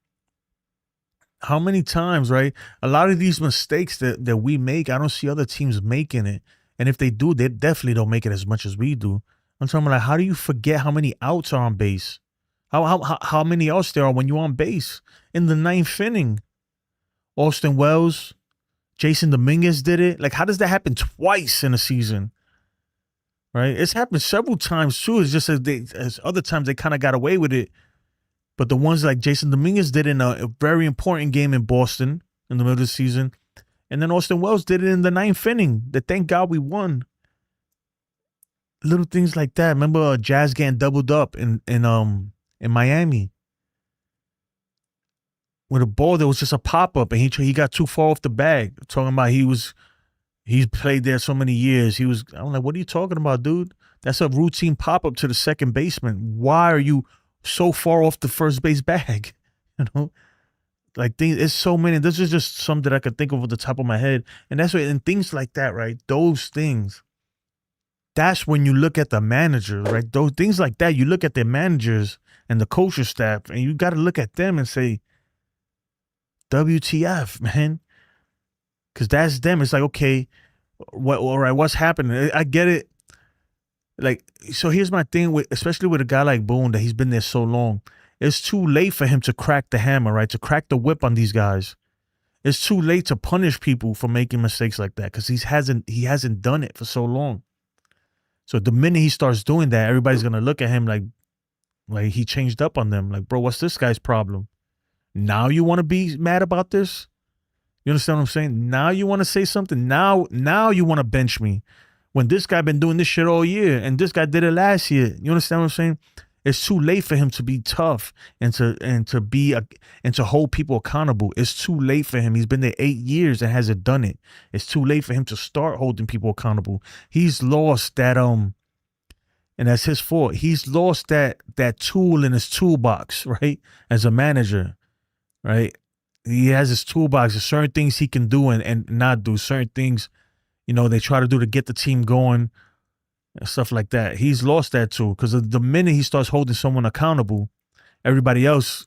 How many times, right? A lot of these mistakes that we make, I don't see other teams making it. And if they do, they definitely don't make it as much as we do. I'm talking about, how do you forget how many outs are on base? How many outs there are when you're on base in the 9th inning? Austin Wells, Jason Dominguez did it. Like, how does that happen twice in a season? Right? It's happened several times too. It's just as other times they kind of got away with it. But the ones like Jason Dominguez did in a very important game in Boston in the middle of the season. And then Austin Wells did it in the 9th inning. That thank God we won. Little things like that. Remember Jazz getting doubled up in Miami with a ball that was just a pop-up, and he got too far off the bag. Talking about he's played there so many years. I'm like, what are you talking about, dude? That's a routine pop-up to the second baseman. Why are you so far off the first base bag? You know? Like, it's so many. This is just something that I could think of at the top of my head. And that's what, and things like that, right? Those things. That's when you look at the managers, right? Those things like that, you look at their managers and the coaching staff, and you got to look at them and say, WTF, man. Because that's them. It's like, okay, all right, what's happening? I get it. Like, so here's my thing, especially with a guy like Boone, that he's been there so long. It's too late for him to crack the hammer, right? To crack the whip on these guys. It's too late to punish people for making mistakes like that, because he hasn't done it for so long. So the minute he starts doing that, everybody's gonna look at him like he changed up on them. Like, bro, what's this guy's problem? Now you want to be mad about this? You understand what I'm saying? Now you want to say something? Now you want to bench me when this guy been doing this shit all year and this guy did it last year. You understand what I'm saying? It's too late for him to be tough and to hold people accountable. It's too late for him. He's been there 8 years and hasn't done it. It's too late for him to start holding people accountable. He's lost that and that's his fault. He's lost that tool in his toolbox, right? As a manager, right? He has his toolbox. There's certain things he can do and not do. Certain things, they try to do to get the team going. Stuff like that. He's lost that too, because the minute he starts holding someone accountable, everybody else,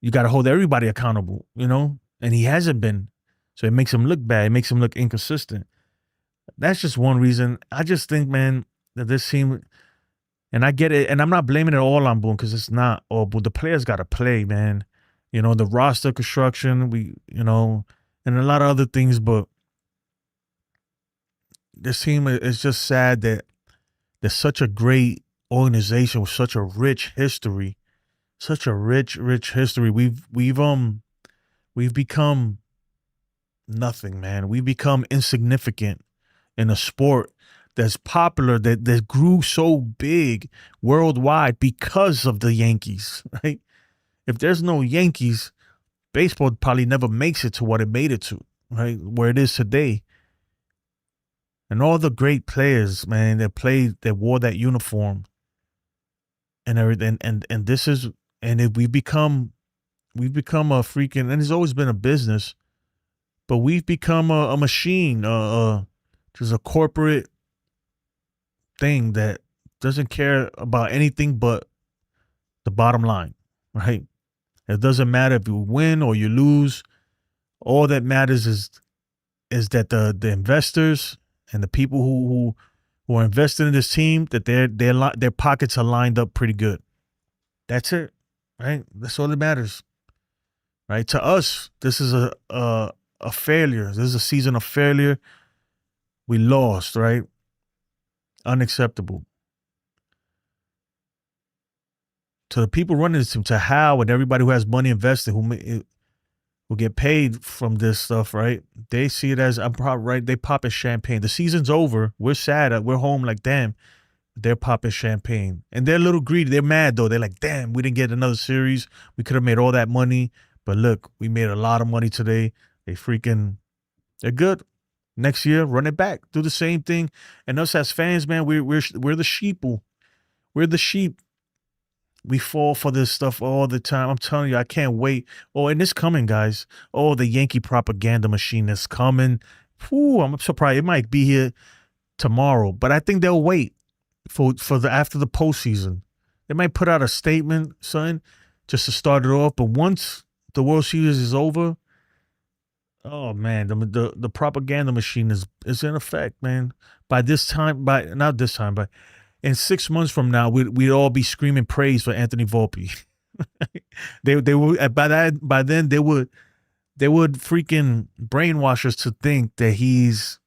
you got to hold everybody accountable, and he hasn't been. So it makes him look bad. It makes him look inconsistent. That's just one reason. I just think, man, that this team, and I get it, and I'm not blaming it all on Boone, because it's not all Boone. The players got to play, man. The roster construction, and a lot of other things, but this team is just sad that there's such a great organization with such a rich history, such a rich history. We've become nothing, man. We've become insignificant in a sport that's popular, that grew so big worldwide because of the Yankees, right? If there's no Yankees, baseball probably never makes it to what it made it to, right? Where it is today. And all the great players, man, that wore that uniform and everything. And we've become a freaking, and it's always been a business, but we've become a machine, just a corporate thing that doesn't care about anything but the bottom line, right? It doesn't matter if you win or you lose. All that matters is that the investors and the people who are invested in this team, that their pockets are lined up pretty good. That's it, right? That's all that matters, right? To us, this is a failure. This is a season of failure. We lost, right? Unacceptable. To the people running this team, to Hal and everybody who has money invested, who get paid from this stuff, right? They see it as, I'm probably right, they popping champagne. The season's over. We're sad. We're home like, damn. They're popping champagne. And they're a little greedy. They're mad, though. They're like, damn, we didn't get another series. We could have made all that money. But look, we made a lot of money today. They're good. Next year, run it back. Do the same thing. And us as fans, man, we're the sheeple. We're the sheep. We fall for this stuff all the time. I'm telling you, I can't wait. Oh, and it's coming, guys. Oh, the Yankee propaganda machine is coming. Whew, I'm surprised. It might be here tomorrow, but I think they'll wait for after the postseason. They might put out a statement, son, just to start it off. But once the World Series is over, oh man, the propaganda machine is in effect, man. By not this time, but in 6 months from now, we'd all be screaming praise for Anthony Volpe. They would by then they would freaking brainwash us to think that he's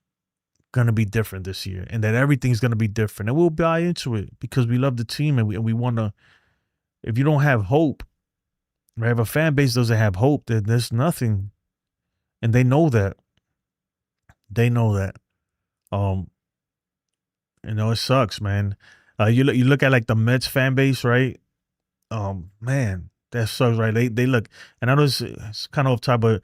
gonna be different this year and that everything's gonna be different, and we'll buy into it because we love the team and we want to. If you don't have hope, right? If a fan base doesn't have hope, then there's nothing, and they know that. They know that. It sucks, man. You look at like the Mets fan base, right? Man, that sucks, right? They look, and I know it's kind of off top, but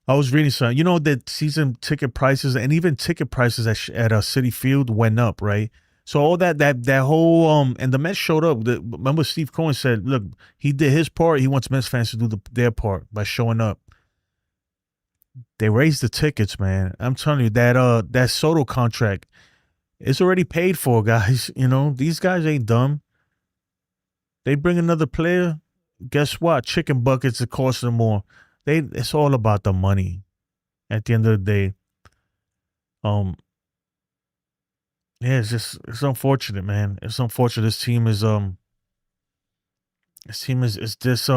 I was reading something. You know that season ticket prices and even ticket prices at Citi Field went up, right? So all that whole and the Mets showed up. Remember Steve Cohen said, "Look, he did his part. He wants Mets fans to do their part by showing up." They raised the tickets, man. I'm telling you that Soto contract is already paid for, guys. You know these guys ain't dumb. They bring another player, guess what? Chicken buckets that cost them more. It's all about the money. At the end of the day, yeah, it's unfortunate, man. It's unfortunate. This team is this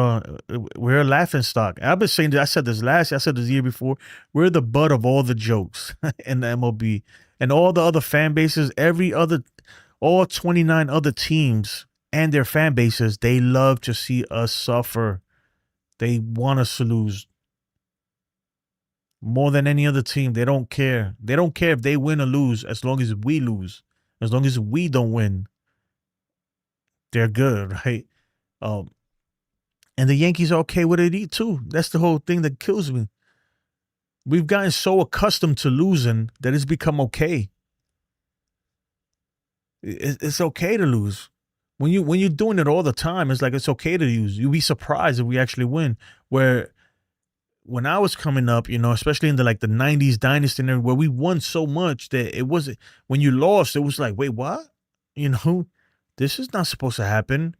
we're a laughing stock. I've been saying that. I said this last year. I said this year before. We're the butt of all the jokes in the MLB and all the other fan bases. All 29 other teams and their fan bases, they love to see us suffer. They want us to lose more than any other team. They don't care. They don't care if they win or lose as long as we lose. As long as we don't win, they're good, right? And the Yankees are okay with it too. That's the whole thing that kills me. We've gotten so accustomed to losing that it's become okay. It's okay to lose. When you're doing it all the time, it's like it's okay to lose. You'd be surprised if we actually win. Where when I was coming up, especially in the 90s dynasty and everywhere, where we won so much that it wasn't, when you lost, it was like, wait, what? This is not supposed to happen.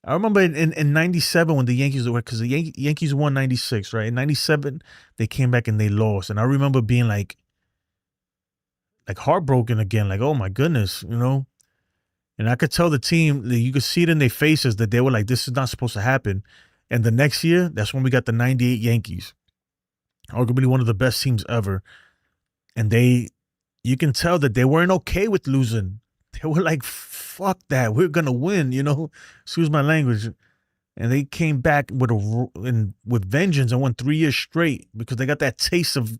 I remember in 97 when the Yankees were, because the Yankees won 96, right? In 97, they came back and they lost. And I remember being like heartbroken again, like, oh my goodness, And I could tell the team, you could see it in their faces that they were like, this is not supposed to happen. And the next year, that's when we got the 98 Yankees, arguably one of the best teams ever. And you can tell that they weren't okay with losing. They were like, fuck that. We're going to win, Excuse my language. And they came back with vengeance and won 3 years straight because they got that taste of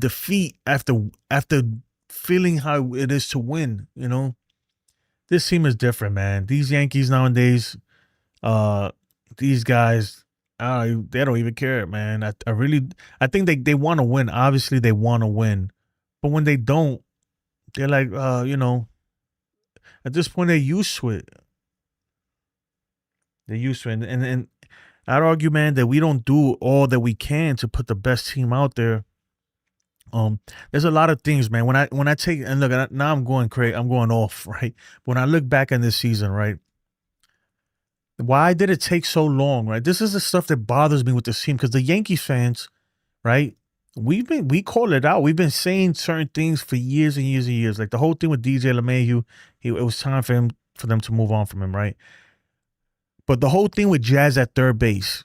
defeat after feeling how it is to win, This team is different, man. These Yankees nowadays, these guys, they don't even care, man. I think they want to win. Obviously, they want to win. But when they don't, they're like, at this point, they're used to it. They're used to it. And I'd argue, man, that we don't do all that we can to put the best team out there. There's a lot of things, man. When I take and look, now I'm going crazy. I'm going off, right? When I look back on this season, right? Why did it take so long, right? This is the stuff that bothers me with this team because the Yankees fans, right? We call it out. We've been saying certain things for years and years and years. Like the whole thing with DJ LeMahieu, it was time for them to move on from him, right? But the whole thing with Jazz at third base,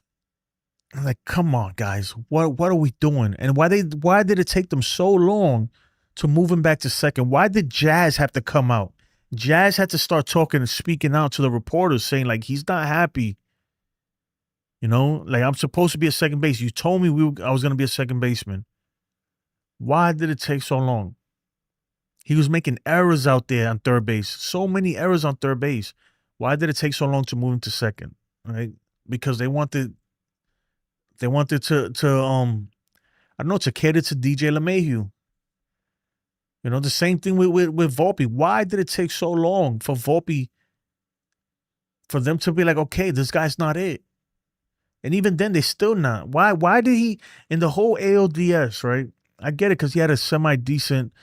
I'm like, come on, guys, what are we doing? And why did it take them so long to move him back to second? Why did Jazz have to come out? Jazz had to start talking and speaking out to the reporters, saying like he's not happy. Like I'm supposed to be a second base. You told me I was going to be a second baseman. Why did it take so long? He was making errors out there on third base. So many errors on third base. Why did it take so long to move him to second? Right? Because they wanted to I don't know, to cater to DJ LeMahieu. The same thing with Volpe. Why did it take so long for Volpe, for them to be like, okay, this guy's not it? And even then, they still not. Why did he, in the whole ALDS, right? I get it because he had a semi-decent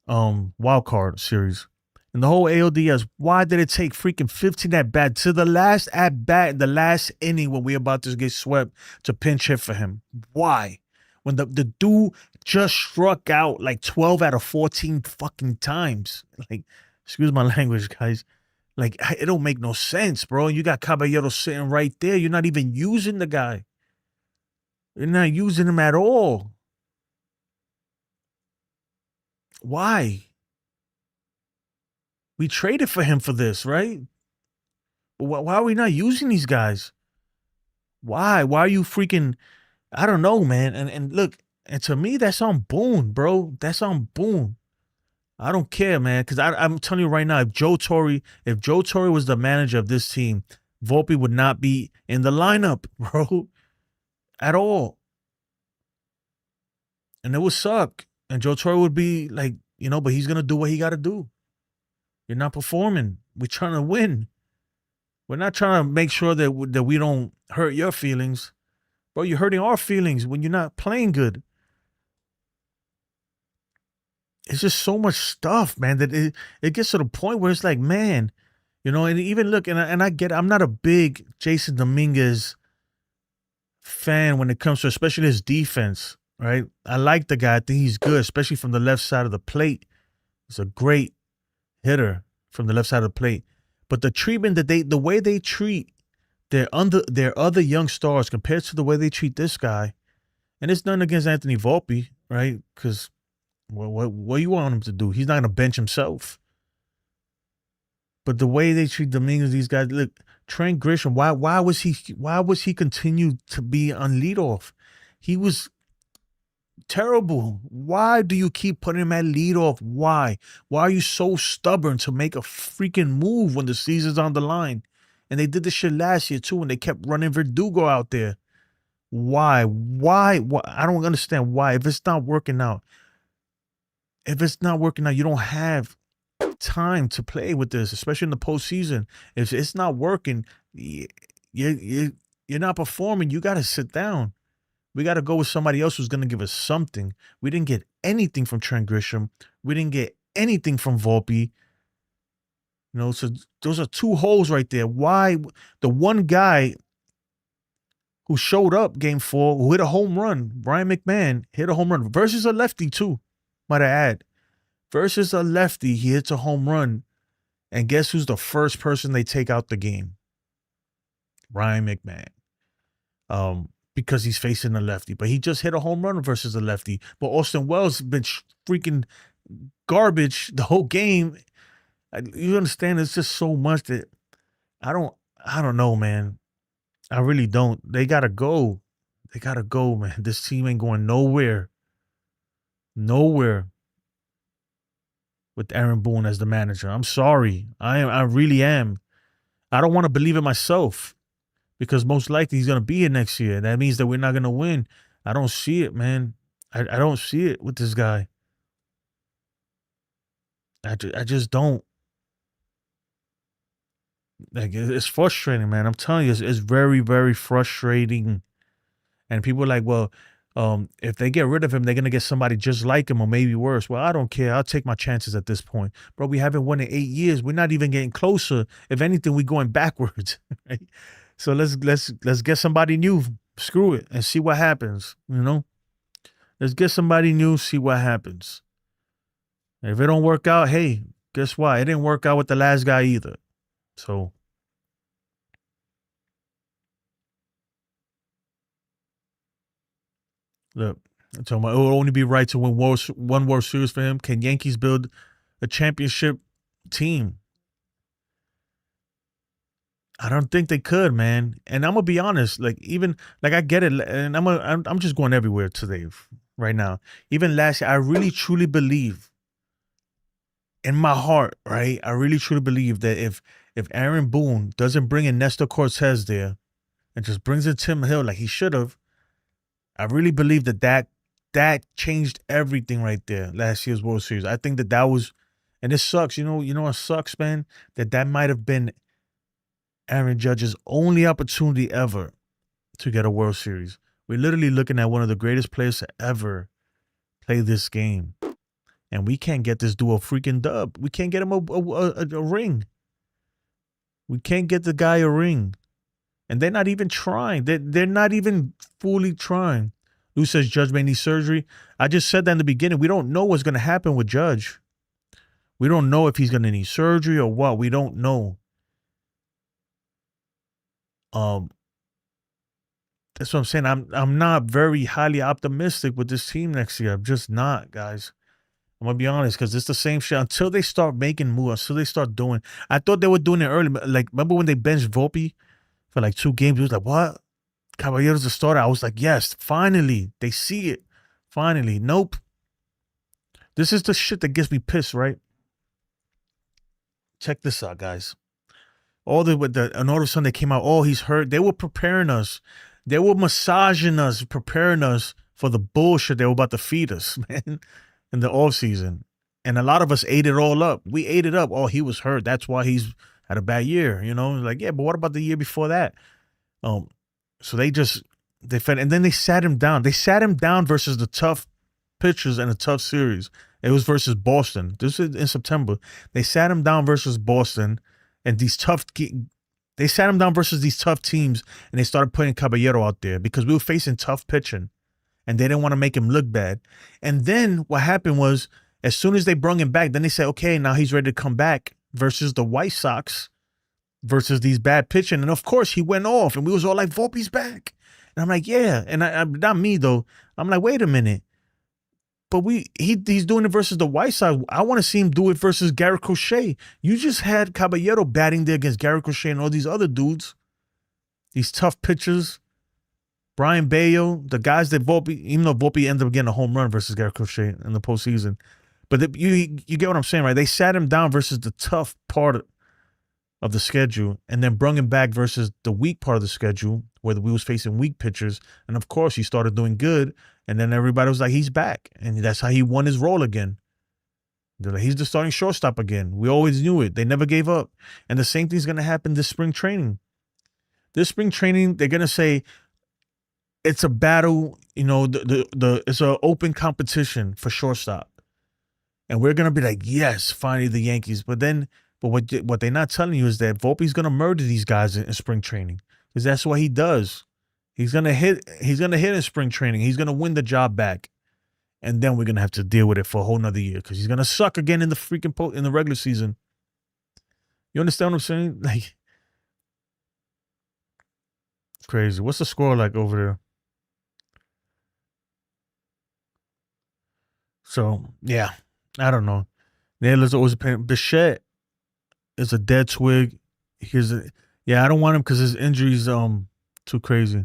wild card series. In the whole ALDS, why did it take freaking 15 at-bats to the last at-bat, the last inning when we're about to get swept to pinch hit for him? Why? When the dude just struck out like 12 out of 14 fucking times. Like, excuse my language, guys. Like, it don't make no sense, bro. You got Caballero sitting right there. You're not even using the guy. You're not using him at all. Why? We traded for him for this, right? Why are we not using these guys? Why? Why are you freaking... I don't know, man. And look, and to me, that's on Boone, bro. That's on Boone. I don't care, man, because I'm telling you right now, if Joe Torre was the manager of this team, Volpe would not be in the lineup, bro, at all. And it would suck. And Joe Torre would be like, but he's going to do what he got to do. You're not performing. We're trying to win. We're not trying to make sure that we don't hurt your feelings. Bro, you're hurting our feelings when you're not playing good. It's just so much stuff, man, that it gets to the point where it's like, man, and even look, and I get, I'm not a big Jason Dominguez fan when it comes to especially his defense, right? I like the guy. I think he's good, especially from the left side of the plate. He's a great hitter from the left side of the plate. But the treatment the way they treat their other young stars compared to the way they treat this guy, and it's nothing against Anthony Volpe, right? Because what you want him to do? He's not gonna bench himself. But the way they treat Dominguez, these guys, look, Trent Grisham, why was he continued to be on leadoff? He was terrible. Why do you keep putting him at leadoff? Why? Why are you so stubborn to make a freaking move when the season's on the line? And they did this shit last year too, when they kept running Verdugo out there. Why? I don't understand why. If it's not working out, you don't have time to play with this, especially in the postseason. If it's not working, you're not performing. You got to sit down. We got to go with somebody else who's going to give us something. We didn't get anything from Trent Grisham. We didn't get anything from Volpe. So those are two holes right there. Why? The one guy who showed up game 4, who hit a home run, Brian McMahon, hit a home run versus a lefty too, might I add. Versus a lefty, he hits a home run. And guess who's the first person they take out the game? Brian McMahon. Because he's facing a lefty. But he just hit a home run versus a lefty. But Austin Wells been freaking garbage the whole game. You understand? It's just so much that I don't know, man. I really don't. They gotta go. They gotta go, man. This team ain't going nowhere. Nowhere with Aaron Boone as the manager. I'm sorry. I really am. I don't want to believe it myself because most likely he's gonna be here next year. That means that we're not gonna win. I don't see it, man. I don't see it with this guy. I just don't. Like, it's frustrating, man. I'm telling you, it's very, very frustrating. And people are like, well, if they get rid of him, they're going to get somebody just like him or maybe worse. Well, I don't care. I'll take my chances at this point. Bro, we haven't won in 8 years. We're not even getting closer. If anything, we're going backwards. Right? So let's get somebody new. Screw it and see what happens, Let's get somebody new, see what happens. If it don't work out, hey, guess what? It didn't work out with the last guy either. So, look, I'm talking about it will only be right to win one World Series for him. Can Yankees build a championship team? I don't think they could, man. And I'm gonna be honest, I get it, and I'm just going everywhere today, right now. Even last year, I really truly believe in my heart, right? I really truly believe that if Aaron Boone doesn't bring in Nestor Cortez there and just brings in Tim Hill like he should have, I really believe that changed everything right there last year's World Series. I think that was, and it sucks. You know what sucks, man? That might have been Aaron Judge's only opportunity ever to get a World Series. We're literally looking at one of the greatest players to ever play this game. And we can't get this dude a freaking dub. We can't get him a ring. We can't get the guy a ring. And they're not even trying. They're not even fully trying. Lou says Judge may need surgery. I just said that in the beginning. We don't know what's going to happen with Judge. We don't know if he's going to need surgery or what. We don't know. That's what I'm saying. I'm not very highly optimistic with this team next year. I'm just not, guys. I'm gonna be honest, because it's the same shit until they start making moves, until they start doing. I thought they were doing it early. Like, remember when they benched Volpe for like 2 games? It was like, what? Caballero's the starter. I was like, yes, finally. They see it. Finally. Nope. This is the shit that gets me pissed, right? Check this out, guys. And all of a sudden they came out, oh, he's hurt. They were preparing us. They were massaging us, preparing us for the bullshit they were about to feed us, man, in the offseason. And a lot of us ate it all up. We ate it up. Oh, he was hurt. That's why he's had a bad year, you know? Like, yeah, but what about the year before that? So they fed, and then they sat him down. They sat him down versus the tough pitchers and a tough series. It was versus Boston. This is in September. They sat him down versus Boston, and they sat him down versus these tough teams, and they started putting Caballero out there because we were facing tough pitching, and they didn't want to make him look bad. And then what happened was, as soon as they brought him back, then they said, okay, now he's ready to come back versus the White Sox versus these bad pitching. And of course, he went off, and we was all like, Volpe's back. And I'm like, yeah. And I not me, though. I'm like, wait a minute. But he's doing it versus the White Sox. I want to see him do it versus Garrett Crochet. You just had Caballero batting there against Garrett Crochet and all these other dudes. These tough pitchers. Brian Bayo, the guys that Volpe, even though Volpe ended up getting a home run versus Garrett Crochet in the postseason. But you get what I'm saying, right? They sat him down versus the tough part of the schedule and then brung him back versus the weak part of the schedule where we was facing weak pitchers. And of course, he started doing good. And then everybody was like, he's back. And that's how he won his role again. They're like, he's the starting shortstop again. We always knew it. They never gave up. And the same thing's going to happen this spring training. This spring training, they're going to say it's a battle, you know, it's an open competition for shortstop. And we're going to be like, yes, finally the Yankees. But what they're not telling you is that Volpe's going to murder these guys in spring training because that's what he does. He's gonna hit in spring training. He's gonna win the job back, and then we're gonna have to deal with it for a whole nother year because he's gonna suck again in the freaking in the regular season. You understand what I'm saying? Like, crazy. What's the score like over there? So yeah, I don't know. Naylor's always paying. Bichette is a dead twig. I don't want him because his injuries too crazy.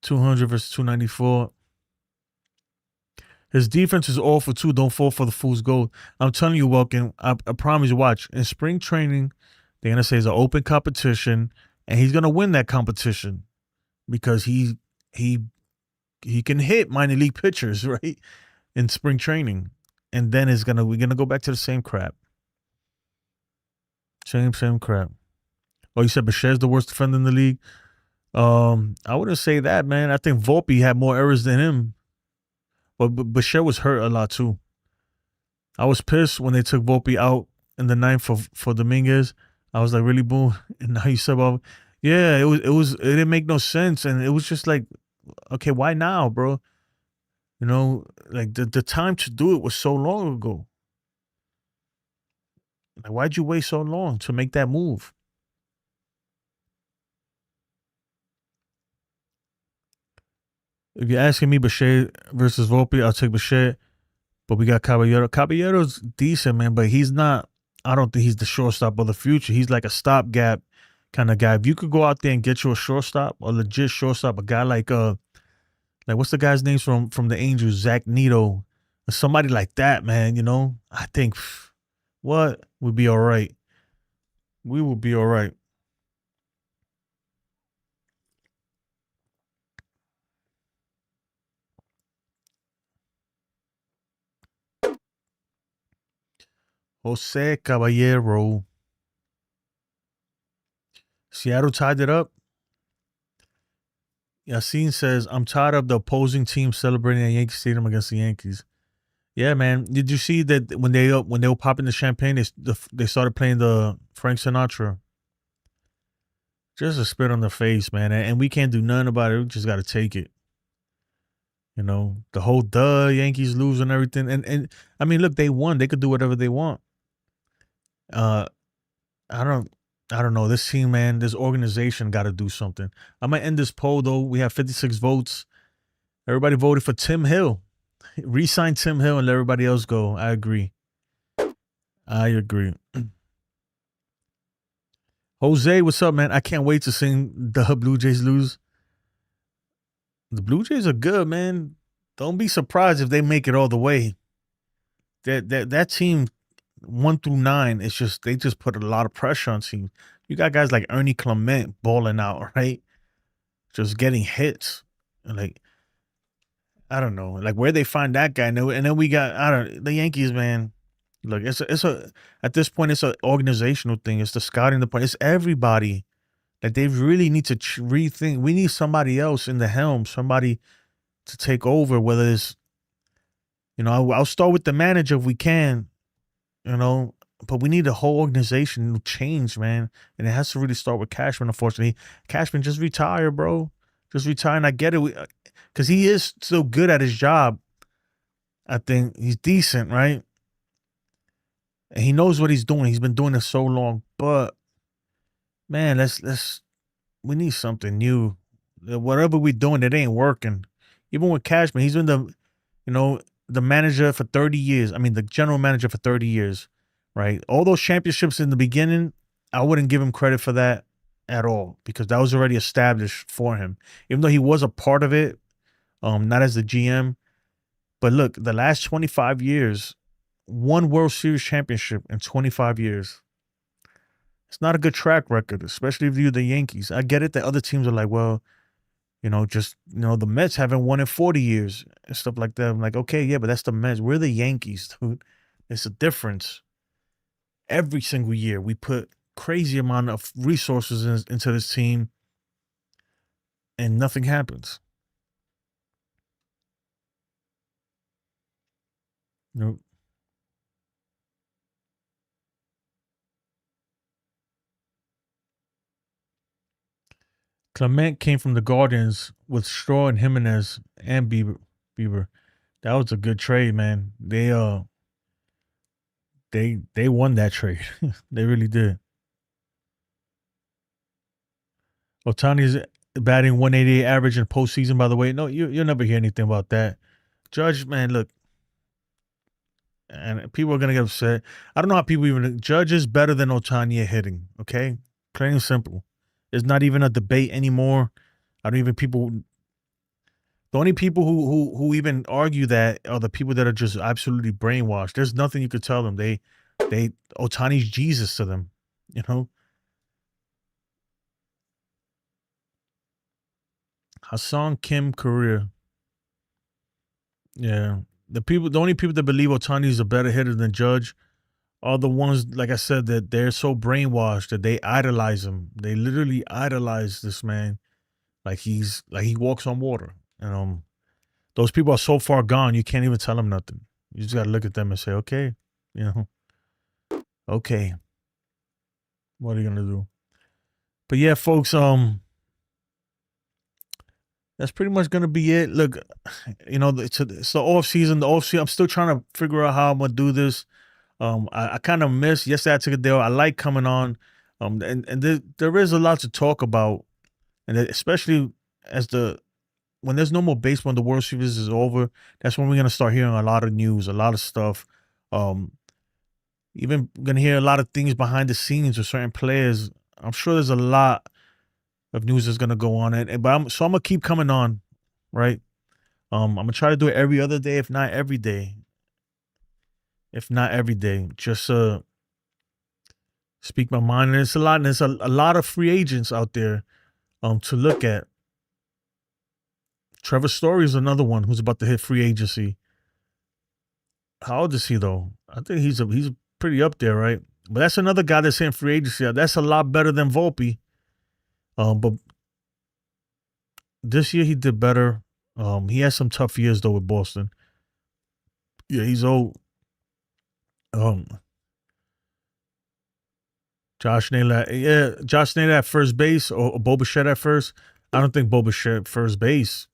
200 versus 294. His defense is all for 2. Don't fall for the fool's gold. I'm telling you, Welkin, I promise you, watch. In spring training, they're going to say it's an open competition, and he's going to win that competition because he can hit minor league pitchers, right, in spring training. And then we're going to go back to the same crap. Same crap. Oh, you said Bichette's the worst defender in the league? I wouldn't say that, man. I think Volpe had more errors than him. But Bichette was hurt a lot too. I was pissed when they took Volpe out in the 9th for Dominguez. I was like, really, boom? And now you said, well, yeah, it didn't make no sense. And it was just like, okay, why now, bro? You know, like the time to do it was so long ago. Like, why'd you wait so long to make that move? If you're asking me Bichette versus Volpe, I'll take Bichette. But we got Caballero. Caballero's decent, man, but he's not. I don't think he's the shortstop of the future. He's like a stopgap kind of guy. If you could go out there and get you a shortstop, a legit shortstop, a guy like what's the guy's name from the Angels, Zach Neto, or somebody like that, man, you know, I think would be all right. We will be all right. Jose Caballero. Seattle tied it up. Yassine says, I'm tired of the opposing team celebrating at Yankee Stadium against the Yankees. Yeah, man. Did you see that when they were popping the champagne, they started playing the Frank Sinatra? just a spit on the face, man. And we can't do nothing about it. We just got to take it. You know, the whole Yankees lose and everything. And I mean, look, they won. They could do whatever they want. Uh, I don't know. This team, man, this organization got to do something. I might end this poll though. We have 56 votes. Everybody voted for Tim Hill. Resign Tim Hill and let everybody else go. I agree. Jose, what's up, man? I can't wait to sing the Blue Jays lose. The Blue Jays are good, man. Don't be surprised if they make it all the way. That team 1 through 9, it's just they just put a lot of pressure on teams. You got guys like Ernie Clement balling out, right? Just getting hits. Like, I don't know, like where they find that guy. And then we got the Yankees, man. Look, it's a at this point it's an organizational thing. It's the scouting department. It's everybody. Like they really need to rethink. We need somebody else in the helm, somebody to take over. Whether it's, you know, I'll start with the manager if we can, you know, but we need a whole organization to change, man. And it has to really start with Cashman. Unfortunately, Cashman just retire, bro. Just retire. And I get it, because he is still good at his job. I think he's decent, right? And he knows what he's doing. He's been doing it so long. But man, we need something new. Whatever we're doing, it ain't working. Even with Cashman, he's been the manager for 30 years. I mean, the general manager for 30 years, right? All those championships in the beginning, I wouldn't give him credit for that at all, because that was already established for him. Even though he was a part of it, not as the GM. But look, the last 25 years, one World Series championship in 25 years. It's not a good track record, especially if you're the Yankees. I get it that other teams are like, well, the Mets haven't won in 40 years and stuff like that. I'm like, okay, yeah, but that's the Mets. We're the Yankees, dude. It's a difference. Every single year, we put crazy amount of resources into this team, and nothing happens. Nope. Clement came from the Guardians with Straw and Jimenez and Bieber. That was a good trade, man. They won that trade. They really did. Otani's batting 188 average in postseason, by the way. No, you'll never hear anything about that. Judge, man, look. And people are going to get upset. I don't know how people even... Judge is better than Otani at hitting, okay? Plain and simple. It's not even a debate anymore. I don't even people... The only people who even argue that are the people that are just absolutely brainwashed. There's nothing you could tell them. Otani's Jesus to them, you know? Hassan Kim career. Yeah. The only people that believe Otani is a better hitter than Judge are the ones, like I said, that they're so brainwashed that they idolize him. They literally idolize this man like he walks on water. And those people are so far gone, you can't even tell them nothing. You just got to look at them and say, okay, okay, what are you gonna do? But yeah, folks, that's pretty much gonna be it. Look, it's the off season. The off season, I'm still trying to figure out how I'm gonna do this. I kind of missed yesterday. I took a day. I like coming on. And there is a lot to talk about, and especially when there's no more baseball and the World Series is over, that's when we're gonna start hearing a lot of news, a lot of stuff. Even gonna hear a lot of things behind the scenes with certain players. I'm sure there's a lot of news that's gonna go on, but I'm gonna keep coming on, right? I'm gonna try to do it every other day, if not every day. Just speak my mind. And it's a lot, and there's a lot of free agents out there to look at. Trevor Story is another one who's about to hit free agency. How old is he though? I think he's pretty up there, right? But that's another guy that's in free agency. That's a lot better than Volpe. But this year he did better. He has some tough years though with Boston. Yeah, he's old. Josh Naylor, yeah, Josh Naylor at first base or Boba at first. I don't think Boba first base.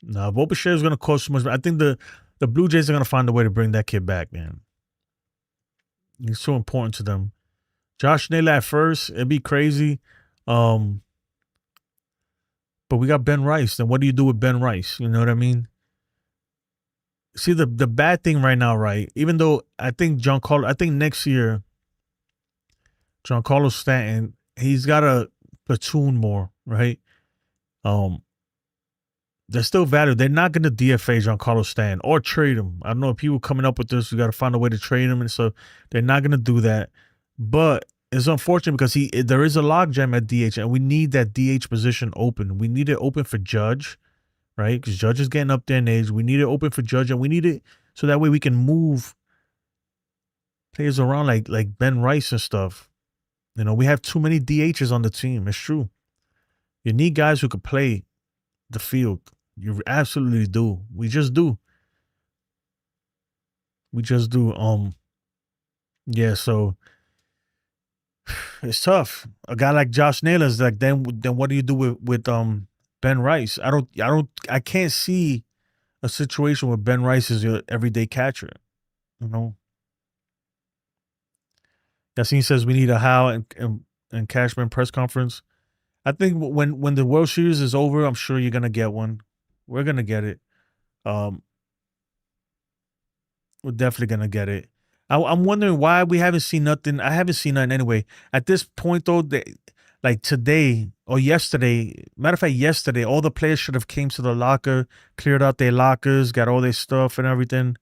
No, Boba is going to cost too much. I think the Blue Jays are going to find a way to bring that kid back, man. He's so important to them. Josh Naylor at first, it'd be crazy. But we got Ben Rice. Then what do you do with Ben Rice? You know what I mean? See, the bad thing right now, right? Even though I think next year, Giancarlo Stanton, he's got to platoon more, right? They're still valued. They're not going to DFA Giancarlo Stanton or trade him. I don't know if people coming up with this. We got to find a way to trade him, and so they're not going to do that. But it's unfortunate because there is a logjam at DH, and we need that DH position open. We need it open for Judge, right? Because Judge is getting up there in age. We need it open for Judge, and we need it so that way we can move players around like Ben Rice and stuff. You know, we have too many DHs on the team. It's true. You need guys who could play the field. You absolutely do. We just do. Yeah, so it's tough. A guy like Josh Naylor is like, then what do you do with Ben Rice? I can't see a situation where Ben Rice is your everyday catcher. You know. Yassine says we need a Howe and Cashman press conference. I think when the World Series is over, I'm sure you're gonna get one. We're gonna get it. We're definitely gonna get it. I'm wondering why we haven't seen nothing. I haven't seen nothing anyway. At this point, though, like today or yesterday, matter of fact, yesterday, all the players should have came to the locker, cleared out their lockers, got all their stuff and everything.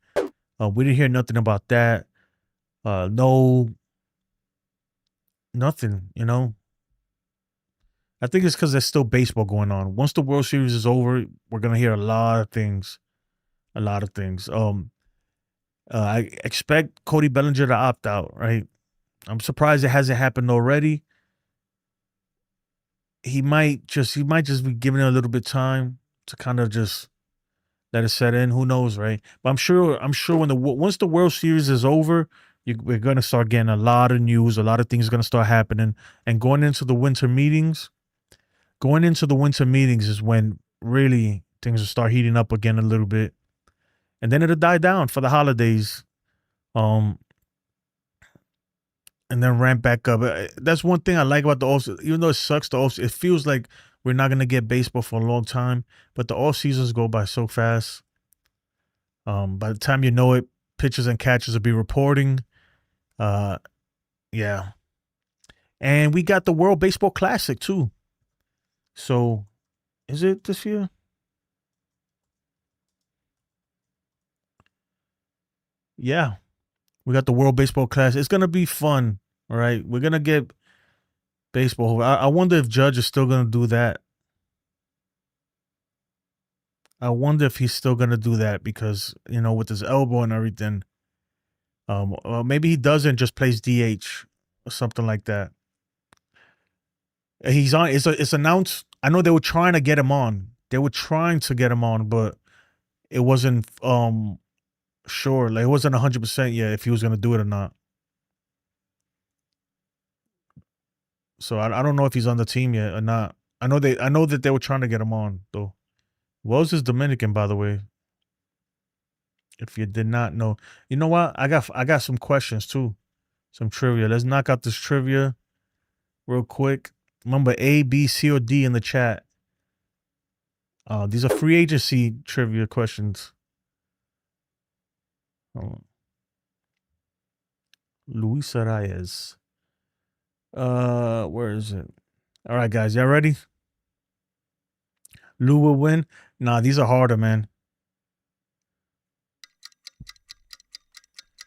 We didn't hear nothing about that. Nothing. You know. I think it's because there's still baseball going on. Once the World Series is over, we're gonna hear a lot of things. I expect Cody Bellinger to opt out, right? I'm surprised it hasn't happened already. He might just be giving it a little bit of time to kind of just let it set in. Who knows, right? But I'm sure once the World Series is over, we're gonna start getting a lot of news. A lot of things are gonna start happening, and going into the winter meetings is when really things will start heating up again a little bit. And then it'll die down for the holidays. And then ramp back up. That's one thing I like about the off-season. Even though it sucks, it feels like we're not going to get baseball for a long time. But the off-seasons go by so fast. By the time you know it, pitchers and catchers will be reporting. Yeah. And we got the World Baseball Classic, too. So, is it this year? Yeah. We got the World Baseball Classic. It's going to be fun, all right? We're going to get baseball. I wonder if Judge is still going to do that. I wonder if he's still going to do that because, you know, with his elbow and everything. Maybe he doesn't, just plays DH or something like that. He's on. It's announced. I know they were trying to get him on. But it wasn't sure. Like it wasn't 100% yet if he was going to do it or not. So I don't know if he's on the team yet or not. I know that they were trying to get him on though. Wells is Dominican, by the way. If you did not know, you know what? I got some questions too, some trivia. Let's knock out this trivia real quick. Remember A, B, C, or D in the chat. These are free agency trivia questions. Luis Arias. Where is it? All right, guys, y'all ready? Lou will win. Nah, these are harder, man.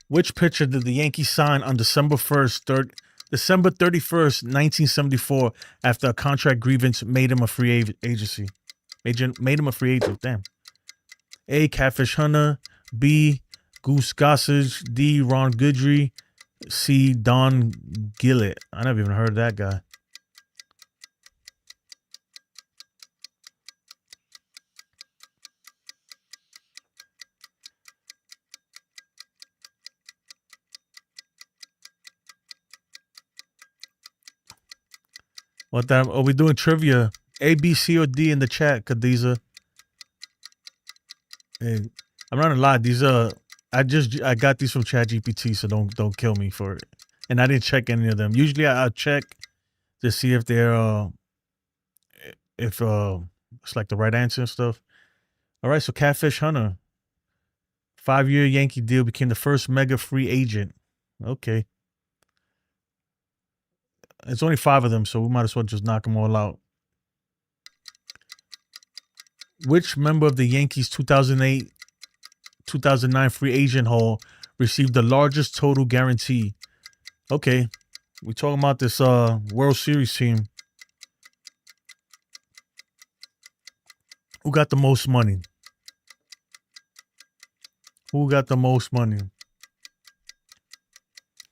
Which pitcher did the Yankees sign on December 31st, 1974, after a contract grievance made him a free agency? Made him a free agent. Damn. A. Catfish Hunter. B. Goose Gossage. D. Ron Goodry. C. Don Gillett. I never even heard of that guy. What time are we doing trivia? A, B, C, or D in the chat, Khadija. Hey, I'm not gonna lie. These I got these from ChatGPT, so don't kill me for it. And I didn't check any of them. Usually I check to see if they're if it's like the right answer and stuff. All right, so Catfish Hunter, 5-year Yankee deal, became the first mega free agent. Okay, it's only 5 of them, so we might as well just knock them all out. Which member of the Yankees 2008-2009 free agent haul received the largest total guarantee? Okay, we talking about this World Series team. Who got the most money? Who got the most money?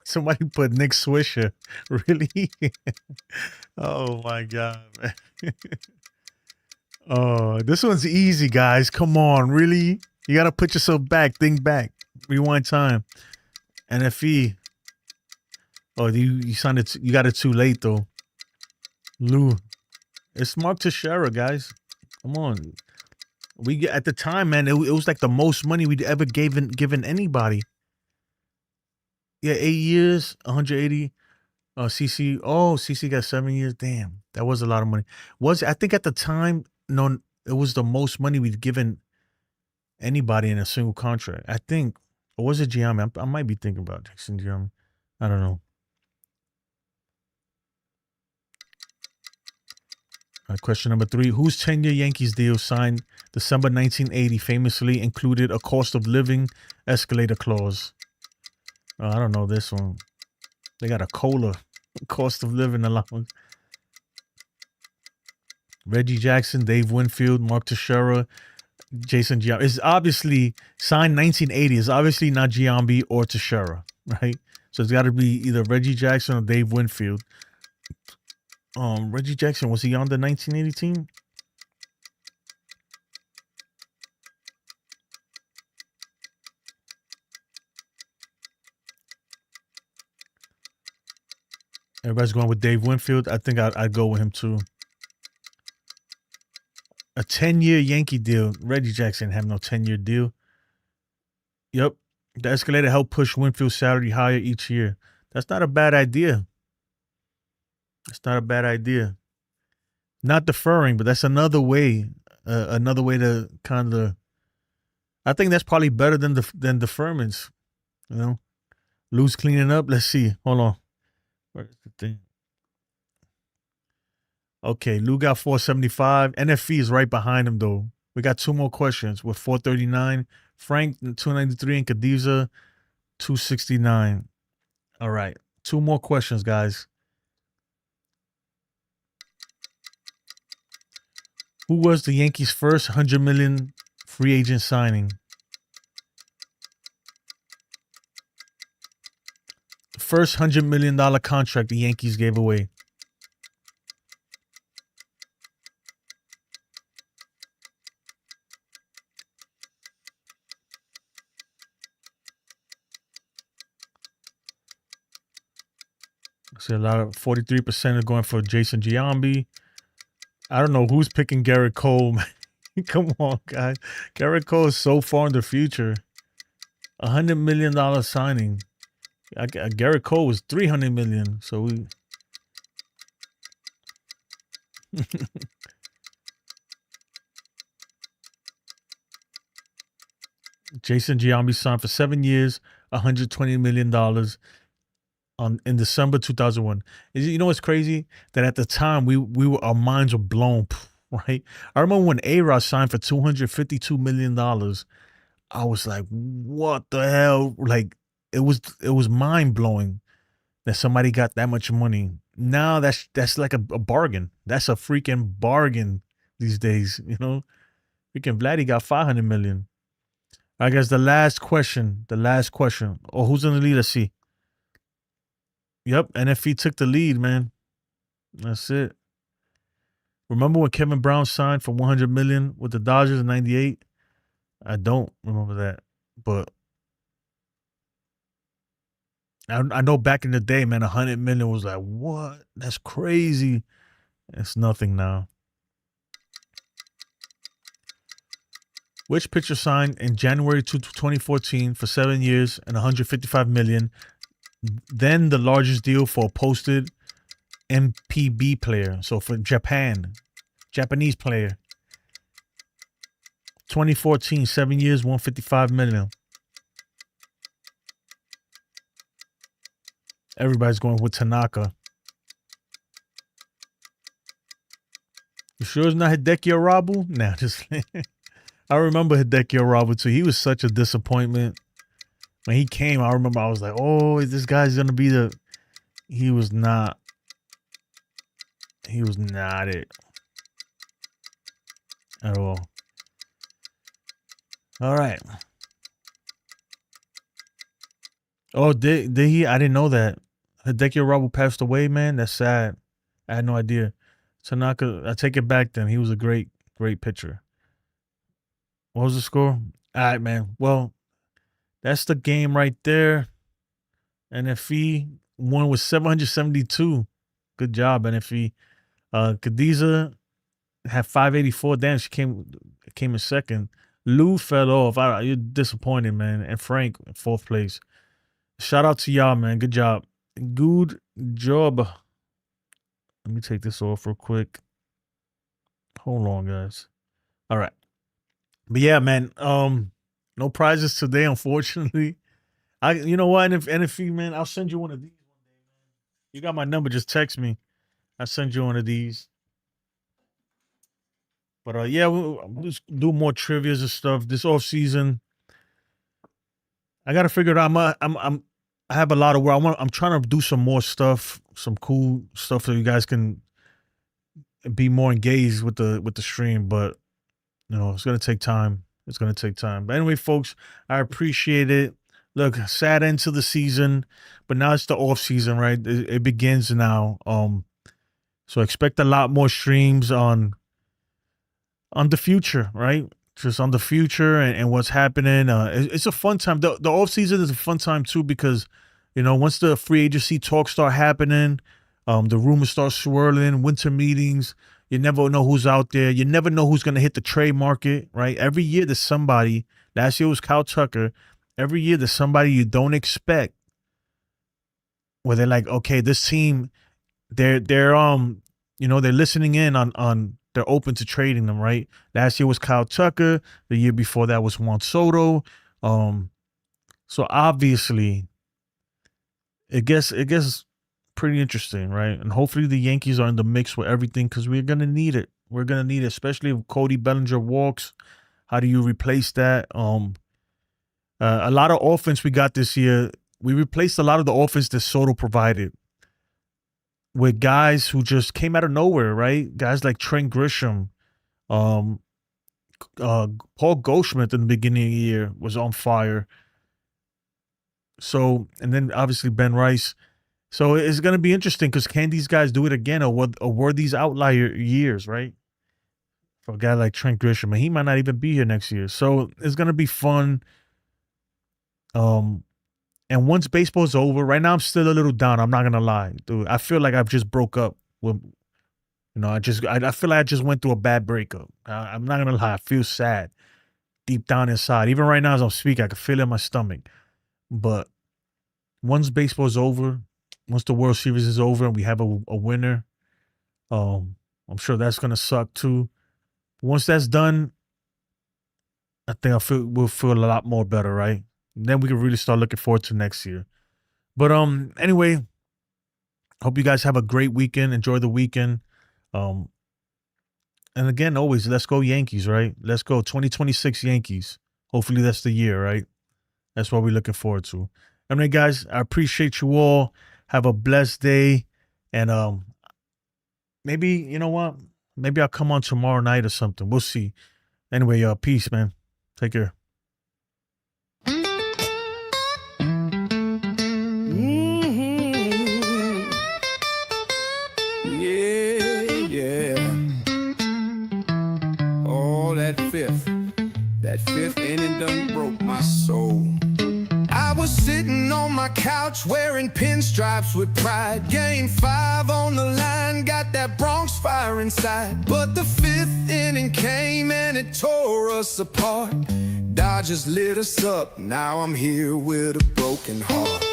Somebody put Nick Swisher. Really? Oh my god, man. Oh, this one's easy, guys. Come on, really? You gotta put yourself back. Think back. Rewind time. NFE. Oh, you sounded. You got it too late though. Lou. It's Mark Teixeira, guys. Come on. We get at the time, man. It was like the most money we'd ever given anybody. Yeah, 8 years, 180. CC. Oh, CC got 7 years. Damn, that was a lot of money. I think at the time? No, it was the most money we'd given anybody in a single contract. I think. Or was it Giambi? I might be thinking about Jackson Giambi. I don't know. Question number 3. Whose 10-year Yankees deal signed December 1980 famously included a cost of living escalator clause? Oh, I don't know this one. They got a COLA, cost of living allowance. Reggie Jackson, Dave Winfield, Mark Teixeira, Jason Giambi. It's obviously signed 1980. It's obviously not Giambi or Teixeira, right? So it's got to be either Reggie Jackson or Dave Winfield. Reggie Jackson, was he on the 1980 team? Everybody's going with Dave Winfield. I think I'd go with him too. A 10-year Yankee deal. Reggie Jackson have no 10-year deal. Yep. The escalator helped push Winfield's salary higher each year. That's not a bad idea. It's not a bad idea. Not deferring, but that's another way. Another way to kind of. I think that's probably better than deferments. You know, Lou's cleaning up. Let's see. Hold on. Where's the thing? Okay, Lou got 475. NFE is right behind him though. We got 2 more questions with 439. Frank 293 and Khadija 269. All right, 2 more questions, guys. Who was the Yankees' first $100 million free agent signing? The first $100 million contract the Yankees gave away. See, a lot of 43% are going for Jason Giambi. I don't know who's picking Garrett Cole. Come on, guys. Garrett Cole is so far in the future. $100 million signing. Garrett Cole was $300 million. So we. Jason Giambi signed for 7 years, $120 million in December 2001. You know what's crazy? That at the time our minds were blown, right? I remember when A-Rod signed for $252 million. I was like, what the hell? Like it was mind blowing that somebody got that much money. Now that's like a bargain. That's a freaking bargain these days, you know? Freaking Vladdy got $500 million. I guess the last question. Oh, who's in the lead? Let's see. Yep, NFE took the lead, man. That's it. Remember when Kevin Brown signed for $100 million with the Dodgers in '98? I don't remember that, but I know back in the day, man, $100 million was like, what? That's crazy. It's nothing now. Which pitcher signed in January 2014 for 7 years and $155 million? Then the largest deal for a posted MPB player. So for Japan, Japanese player. 2014, 7 years, $155 million. Everybody's going with Tanaka. You sure it's not Hideki Arabu? Nah, just I remember Hideki Arabu too. He was such a disappointment. When he came, I remember I was like, oh, this guy's gonna be the. He was not. He was not it at all. All right. Oh, did he? I didn't know that. Hideki Arabu passed away, man. That's sad. I had no idea. Tanaka, I take it back then. He was a great pitcher. What was the score? All right, man. Well, that's the game right there. NFE won with 772. Good job, NFE. Khadija had 584. Damn, she came in second. Lou fell off. You're disappointed, man. And Frank in fourth place. Shout out to y'all, man. Good job. Good job. Let me take this off real quick. Hold on, guys. All right. But yeah, man. No prizes today, unfortunately. You know what? NFE, man, I'll send you one of these one day, man. You got my number, just text me. I'll send you one of these. But yeah, we'll just do more trivias and stuff this off season. I gotta figure it out. I have a lot of work. I'm trying to do some more stuff, some cool stuff so you guys can be more engaged with the stream. But you know, it's gonna take time. It's gonna take time. But anyway, folks, I appreciate it. Look, sad end to the season, but now it's the off season, right? It begins now. So expect a lot more streams on the future, right? Just on the future and what's happening. It's a fun time. The off season is a fun time too because, you know, once the free agency talks start happening, the rumors start swirling, winter meetings. You never know who's out there. You never know who's gonna hit the trade market, right? Every year there's somebody. Last year was Kyle Tucker. Every year there's somebody you don't expect. Where they're like, okay, this team, they're you know, they're listening in on. They're open to trading them, right? Last year was Kyle Tucker. The year before that was Juan Soto. So obviously, it gets pretty interesting, right? And hopefully the Yankees are in the mix with everything because we're gonna need it. We're gonna need it, especially if Cody Bellinger walks. How do you replace that? A lot of offense we got this year. We replaced a lot of the offense that Soto provided with guys who just came out of nowhere, right? Guys like Trent Grisham, Paul Goldschmidt in the beginning of the year was on fire. So, and then obviously Ben Rice. So it's going to be interesting because can these guys do it again or were these outlier years, right? For a guy like Trent Grisham, and he might not even be here next year. So it's going to be fun. And once baseball's over, right now I'm still a little down. I'm not gonna lie, dude. I feel like I've just broke up with, you know. I feel like I just went through a bad breakup. I'm not gonna lie. I feel sad deep down inside. Even right now as I'm speaking, I can feel it in my stomach. But once baseball's over, once the World Series is over and we have a winner, I'm sure that's gonna suck too. Once that's done, I think we'll feel a lot more better, right? Then we can really start looking forward to next year. But anyway, hope you guys have a great weekend. Enjoy the weekend. And again, always, let's go Yankees, right? Let's go 2026 Yankees. Hopefully that's the year, right? That's what we're looking forward to. Anyway, guys, I appreciate you all. Have a blessed day. And maybe, you know what? Maybe I'll come on tomorrow night or something. We'll see. Anyway, peace, man. Take care. That fifth inning done broke my soul. I was was sitting on my couch wearing pinstripes with pride. Game 5 on the line, got that Bronx fire inside. But the 5th inning came and it tore us apart. Dodgers lit us up, now I'm here with a broken heart.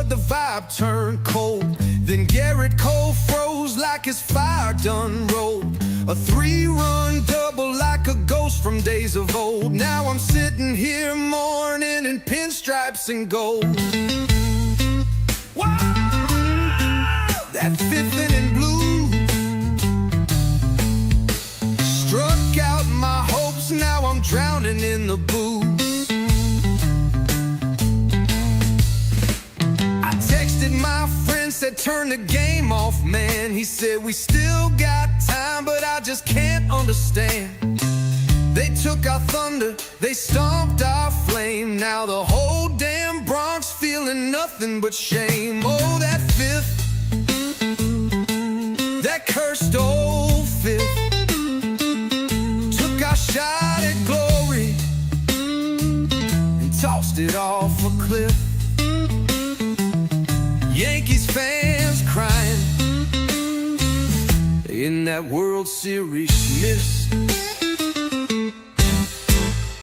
The vibe turned cold. Then Garrett Cole froze like his fire done rolled. A 3-run double like a ghost from days of old. Now I'm sitting here mourning in pinstripes and gold. Wow! That 5th inning blue struck out my hopes. Now I'm drowning in the booze. My friend said turn the game off, man. He said we still got time, but I just can't understand. They took our thunder, they stomped our flame. Now the whole damn Bronx feeling nothing but shame. Oh, that 5th, that cursed old 5th, took our shot at glory and tossed it off a cliff. Yankees fans crying in that World Series miss.